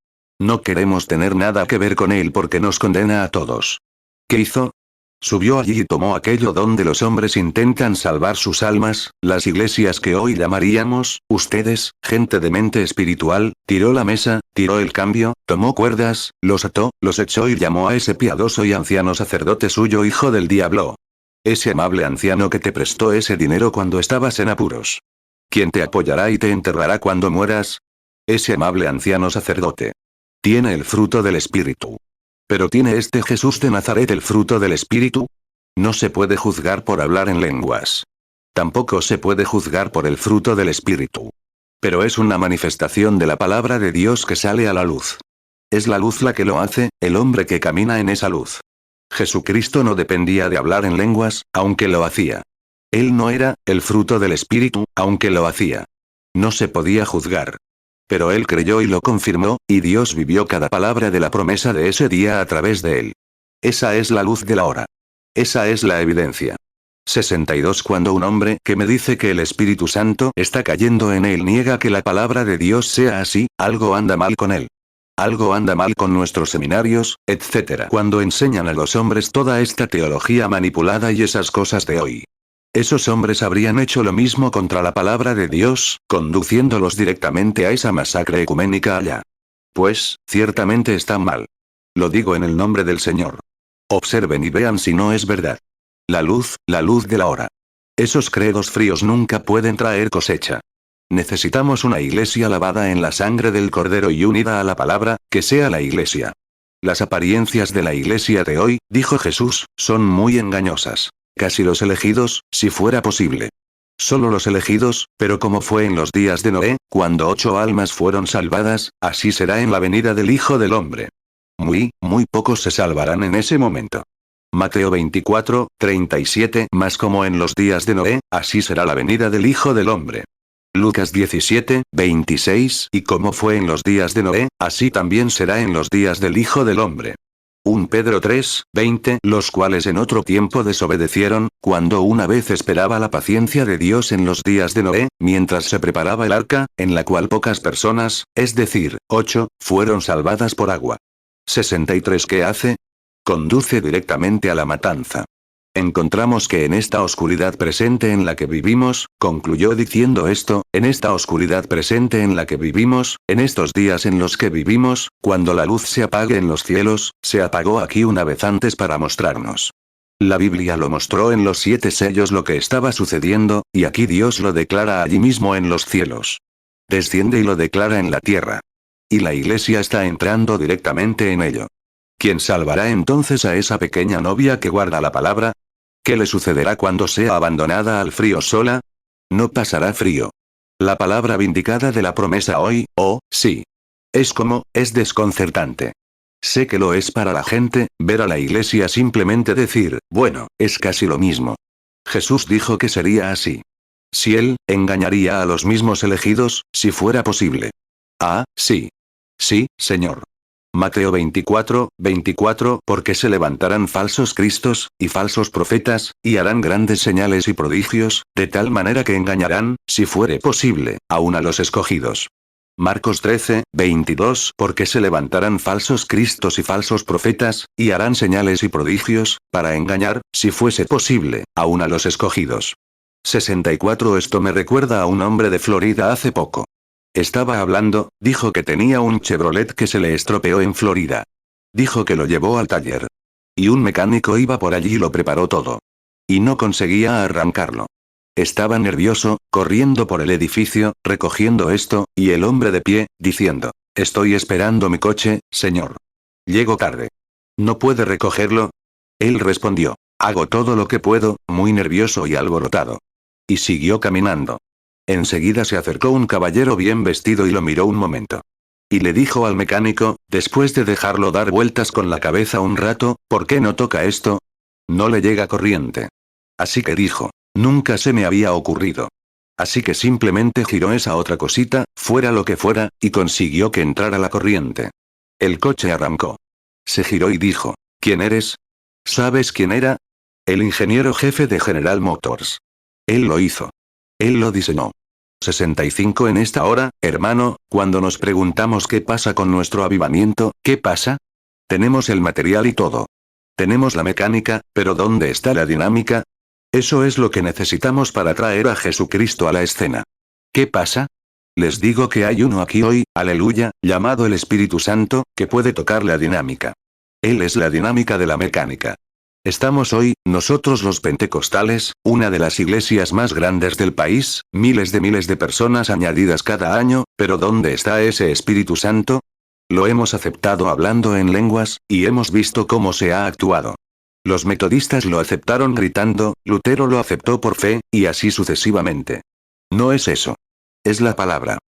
No queremos tener nada que ver con él porque nos condena a todos. ¿Qué hizo? Subió allí y tomó aquello donde los hombres intentan salvar sus almas, las iglesias que hoy llamaríamos, ustedes, gente de mente espiritual, tiró la mesa, tiró el cambio, tomó cuerdas, los ató, los echó y llamó a ese piadoso y anciano sacerdote suyo hijo del diablo. Ese amable anciano que te prestó ese dinero cuando estabas en apuros. ¿Quién te apoyará y te enterrará cuando mueras? Ese amable anciano sacerdote. Tiene el fruto del Espíritu. ¿Pero tiene este Jesús de Nazaret el fruto del Espíritu? No se puede juzgar por hablar en lenguas. Tampoco se puede juzgar por el fruto del Espíritu. Pero es una manifestación de la palabra de Dios que sale a la luz. Es la luz la que lo hace, el hombre que camina en esa luz. Jesucristo no dependía de hablar en lenguas, aunque lo hacía. Él no era, el fruto del Espíritu, aunque lo hacía. No se podía juzgar. Pero él creyó y lo confirmó, y Dios vivió cada palabra de la promesa de ese día a través de él. Esa es la luz de la hora. Esa es la evidencia. 62. Cuando un hombre que me dice que el Espíritu Santo está cayendo en él niega que la palabra de Dios sea así, algo anda mal con él. Algo anda mal con nuestros seminarios, etc. Cuando enseñan a los hombres toda esta teología manipulada y esas cosas de hoy. Esos hombres habrían hecho lo mismo contra la palabra de Dios, conduciéndolos directamente a esa masacre ecuménica allá. Pues, ciertamente está mal. Lo digo en el nombre del Señor. Observen y vean si no es verdad. La luz de la hora. Esos credos fríos nunca pueden traer cosecha. Necesitamos una iglesia lavada en la sangre del Cordero y unida a la palabra, que sea la iglesia. Las apariencias de la iglesia de hoy, dijo Jesús, son muy engañosas. Casi los elegidos, si fuera posible. Solo los elegidos, pero como fue en los días de Noé, cuando 8 almas fueron salvadas, así será en la venida del Hijo del Hombre. Muy pocos se salvarán en ese momento. Mateo 24, 37. Mas como en los días de Noé, así será la venida del Hijo del Hombre. Lucas 17, 26. Y como fue en los días de Noé, así también será en los días del Hijo del Hombre. 1 Pedro 3, 20. Los cuales en otro tiempo desobedecieron, cuando una vez esperaba la paciencia de Dios en los días de Noé, mientras se preparaba el arca, en la cual pocas personas, es decir, 8, fueron salvadas por agua. 63. ¿Qué hace? Conduce directamente a la matanza. Encontramos que en esta oscuridad presente en la que vivimos, concluyó diciendo esto, en esta oscuridad presente en la que vivimos, en estos días en los que vivimos, cuando la luz se apague en los cielos, se apagó aquí una vez antes para mostrarnos. La Biblia lo mostró en los 7 sellos lo que estaba sucediendo, y aquí Dios lo declara allí mismo en los cielos. Desciende y lo declara en la tierra. Y la iglesia está entrando directamente en ello. ¿Quién salvará entonces a esa pequeña novia que guarda la palabra? ¿Qué le sucederá cuando sea abandonada al frío sola? No pasará frío. La palabra vindicada de la promesa hoy, oh, sí. Es desconcertante. Sé que lo es para la gente, ver a la iglesia simplemente decir, bueno, es casi lo mismo. Jesús dijo que sería así. Si él, engañaría a los mismos elegidos, si fuera posible. Ah, sí. Sí, Señor. Mateo 24, 24, porque se levantarán falsos cristos, y falsos profetas, y harán grandes señales y prodigios, de tal manera que engañarán, si fuere posible, aun a los escogidos. Marcos 13, 22, porque se levantarán falsos cristos y falsos profetas, y harán señales y prodigios, para engañar, si fuese posible, aun a los escogidos. 64. Esto me recuerda a un hombre de Florida hace poco. Estaba hablando, dijo que tenía un Chevrolet que se le estropeó en Florida. Dijo que lo llevó al taller. Y un mecánico iba por allí y lo preparó todo. Y no conseguía arrancarlo. Estaba nervioso, corriendo por el edificio, recogiendo esto, y el hombre de pie, diciendo, estoy esperando mi coche, señor. Llego tarde. ¿No puede recogerlo? Él respondió, hago todo lo que puedo, muy nervioso y alborotado. Y siguió caminando. Enseguida se acercó un caballero bien vestido y lo miró un momento. Y le dijo al mecánico, después de dejarlo dar vueltas con la cabeza un rato, ¿por qué no toca esto? No le llega corriente. Así que dijo, nunca se me había ocurrido. Así que simplemente giró esa otra cosita, fuera lo que fuera, y consiguió que entrara la corriente. El coche arrancó. Se giró y dijo, ¿quién eres? ¿Sabes quién era? El ingeniero jefe de General Motors. Él lo hizo. Él lo diseñó. 65. En esta hora, hermano, cuando nos preguntamos qué pasa con nuestro avivamiento, ¿qué pasa? Tenemos el material y todo. Tenemos la mecánica, pero ¿dónde está la dinámica? Eso es lo que necesitamos para traer a Jesucristo a la escena. ¿Qué pasa? Les digo que hay uno aquí hoy, aleluya, llamado el Espíritu Santo, que puede tocar la dinámica. Él es la dinámica de la mecánica. Estamos hoy, nosotros los pentecostales, una de las iglesias más grandes del país, miles de personas añadidas cada año, pero ¿dónde está ese Espíritu Santo? Lo hemos aceptado hablando en lenguas, y hemos visto cómo se ha actuado. Los metodistas lo aceptaron gritando, Lutero lo aceptó por fe, y así sucesivamente. No es eso. Es la palabra.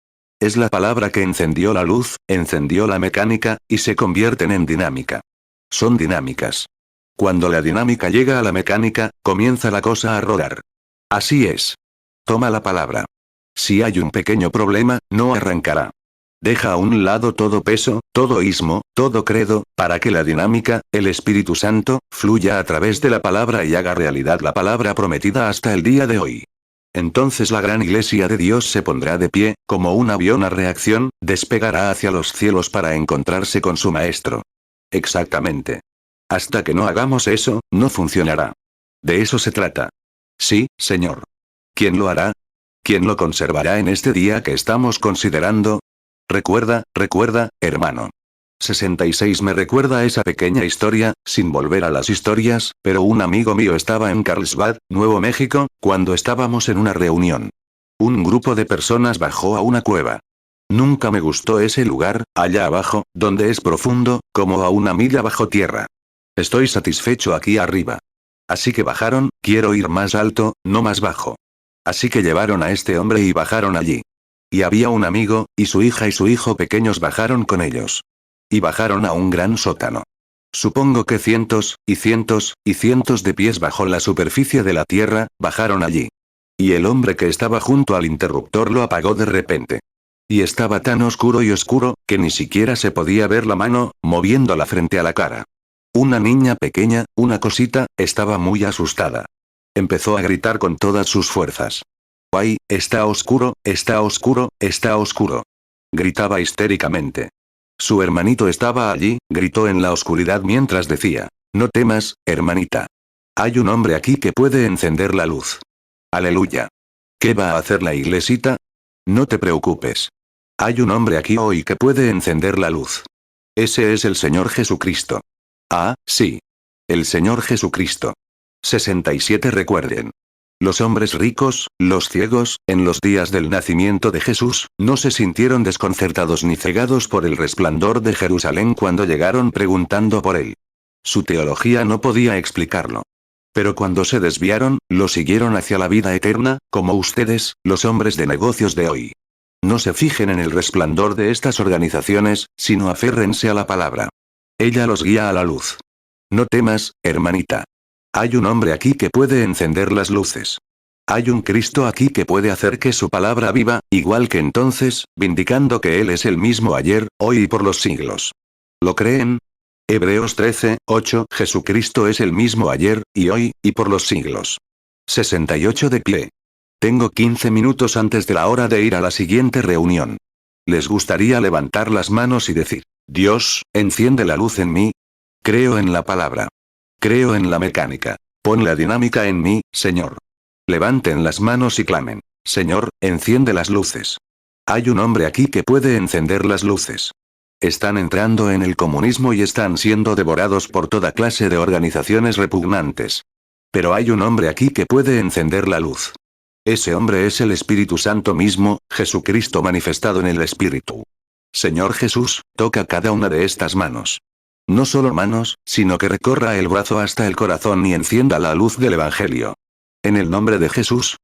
Es la palabra que encendió la luz, encendió la mecánica, y se convierten en dinámica. Son dinámicas. Cuando la dinámica llega a la mecánica, comienza la cosa a rodar. Así es. Toma la palabra. Si hay un pequeño problema, no arrancará. Deja a un lado todo peso, todo ismo, todo credo, para que la dinámica, el Espíritu Santo, fluya a través de la palabra y haga realidad la palabra prometida hasta el día de hoy. Entonces la gran iglesia de Dios se pondrá de pie, como un avión a reacción, despegará hacia los cielos para encontrarse con su Maestro. Exactamente. Hasta que no hagamos eso, no funcionará. De eso se trata. Sí, Señor. ¿Quién lo hará? ¿Quién lo conservará en este día que estamos considerando? Recuerda, hermano. 66. Me recuerda esa pequeña historia, sin volver a las historias, pero un amigo mío estaba en Carlsbad, Nuevo México, cuando estábamos en una reunión. Un grupo de personas bajó a una cueva. Nunca me gustó ese lugar, allá abajo, donde es profundo, como a una milla bajo tierra. Estoy satisfecho aquí arriba. Así que bajaron, quiero ir más alto, no más bajo. Así que llevaron a este hombre y bajaron allí. Y había un amigo, y su hija y su hijo pequeños bajaron con ellos. Y bajaron a un gran sótano. Supongo que cientos, y cientos, y cientos de pies bajo la superficie de la tierra, bajaron allí. Y el hombre que estaba junto al interruptor lo apagó de repente. Y estaba tan oscuro y oscuro, que ni siquiera se podía ver la mano, moviéndola frente a la cara. Una niña pequeña, una cosita, estaba muy asustada. Empezó a gritar con todas sus fuerzas. ¡Ay, está oscuro, está oscuro, está oscuro! Gritaba histéricamente. Su hermanito estaba allí, gritó en la oscuridad mientras decía, no temas, hermanita. Hay un hombre aquí que puede encender la luz. Aleluya. ¿Qué va a hacer la iglesita? No te preocupes. Hay un hombre aquí hoy que puede encender la luz. Ese es el Señor Jesucristo. Ah, sí. El Señor Jesucristo. 67. Recuerden. Los hombres ricos, los ciegos, en los días del nacimiento de Jesús, no se sintieron desconcertados ni cegados por el resplandor de Jerusalén cuando llegaron preguntando por él. Su teología no podía explicarlo. Pero cuando se desviaron, lo siguieron hacia la vida eterna, como ustedes, los hombres de negocios de hoy. No se fijen en el resplandor de estas organizaciones, sino aférrense a la palabra. Ella los guía a la luz. No temas, hermanita. Hay un hombre aquí que puede encender las luces. Hay un Cristo aquí que puede hacer que su palabra viva, igual que entonces, vindicando que Él es el mismo ayer, hoy y por los siglos. ¿Lo creen? Hebreos 13, 8. Jesucristo es el mismo ayer, y hoy, y por los siglos. 68 de pie. Tengo 15 minutos antes de la hora de ir a la siguiente reunión. ¿Les gustaría levantar las manos y decir, Dios, enciende la luz en mí? Creo en la palabra. Creo en la mecánica. Pon la dinámica en mí, Señor. Levanten las manos y clamen, Señor, enciende las luces. Hay un hombre aquí que puede encender las luces. Están entrando en el comunismo y están siendo devorados por toda clase de organizaciones repugnantes. Pero hay un hombre aquí que puede encender la luz. Ese hombre es el Espíritu Santo mismo, Jesucristo manifestado en el Espíritu. Señor Jesús, toca cada una de estas manos. No solo manos, sino que recorra el brazo hasta el corazón y encienda la luz del Evangelio. En el nombre de Jesús,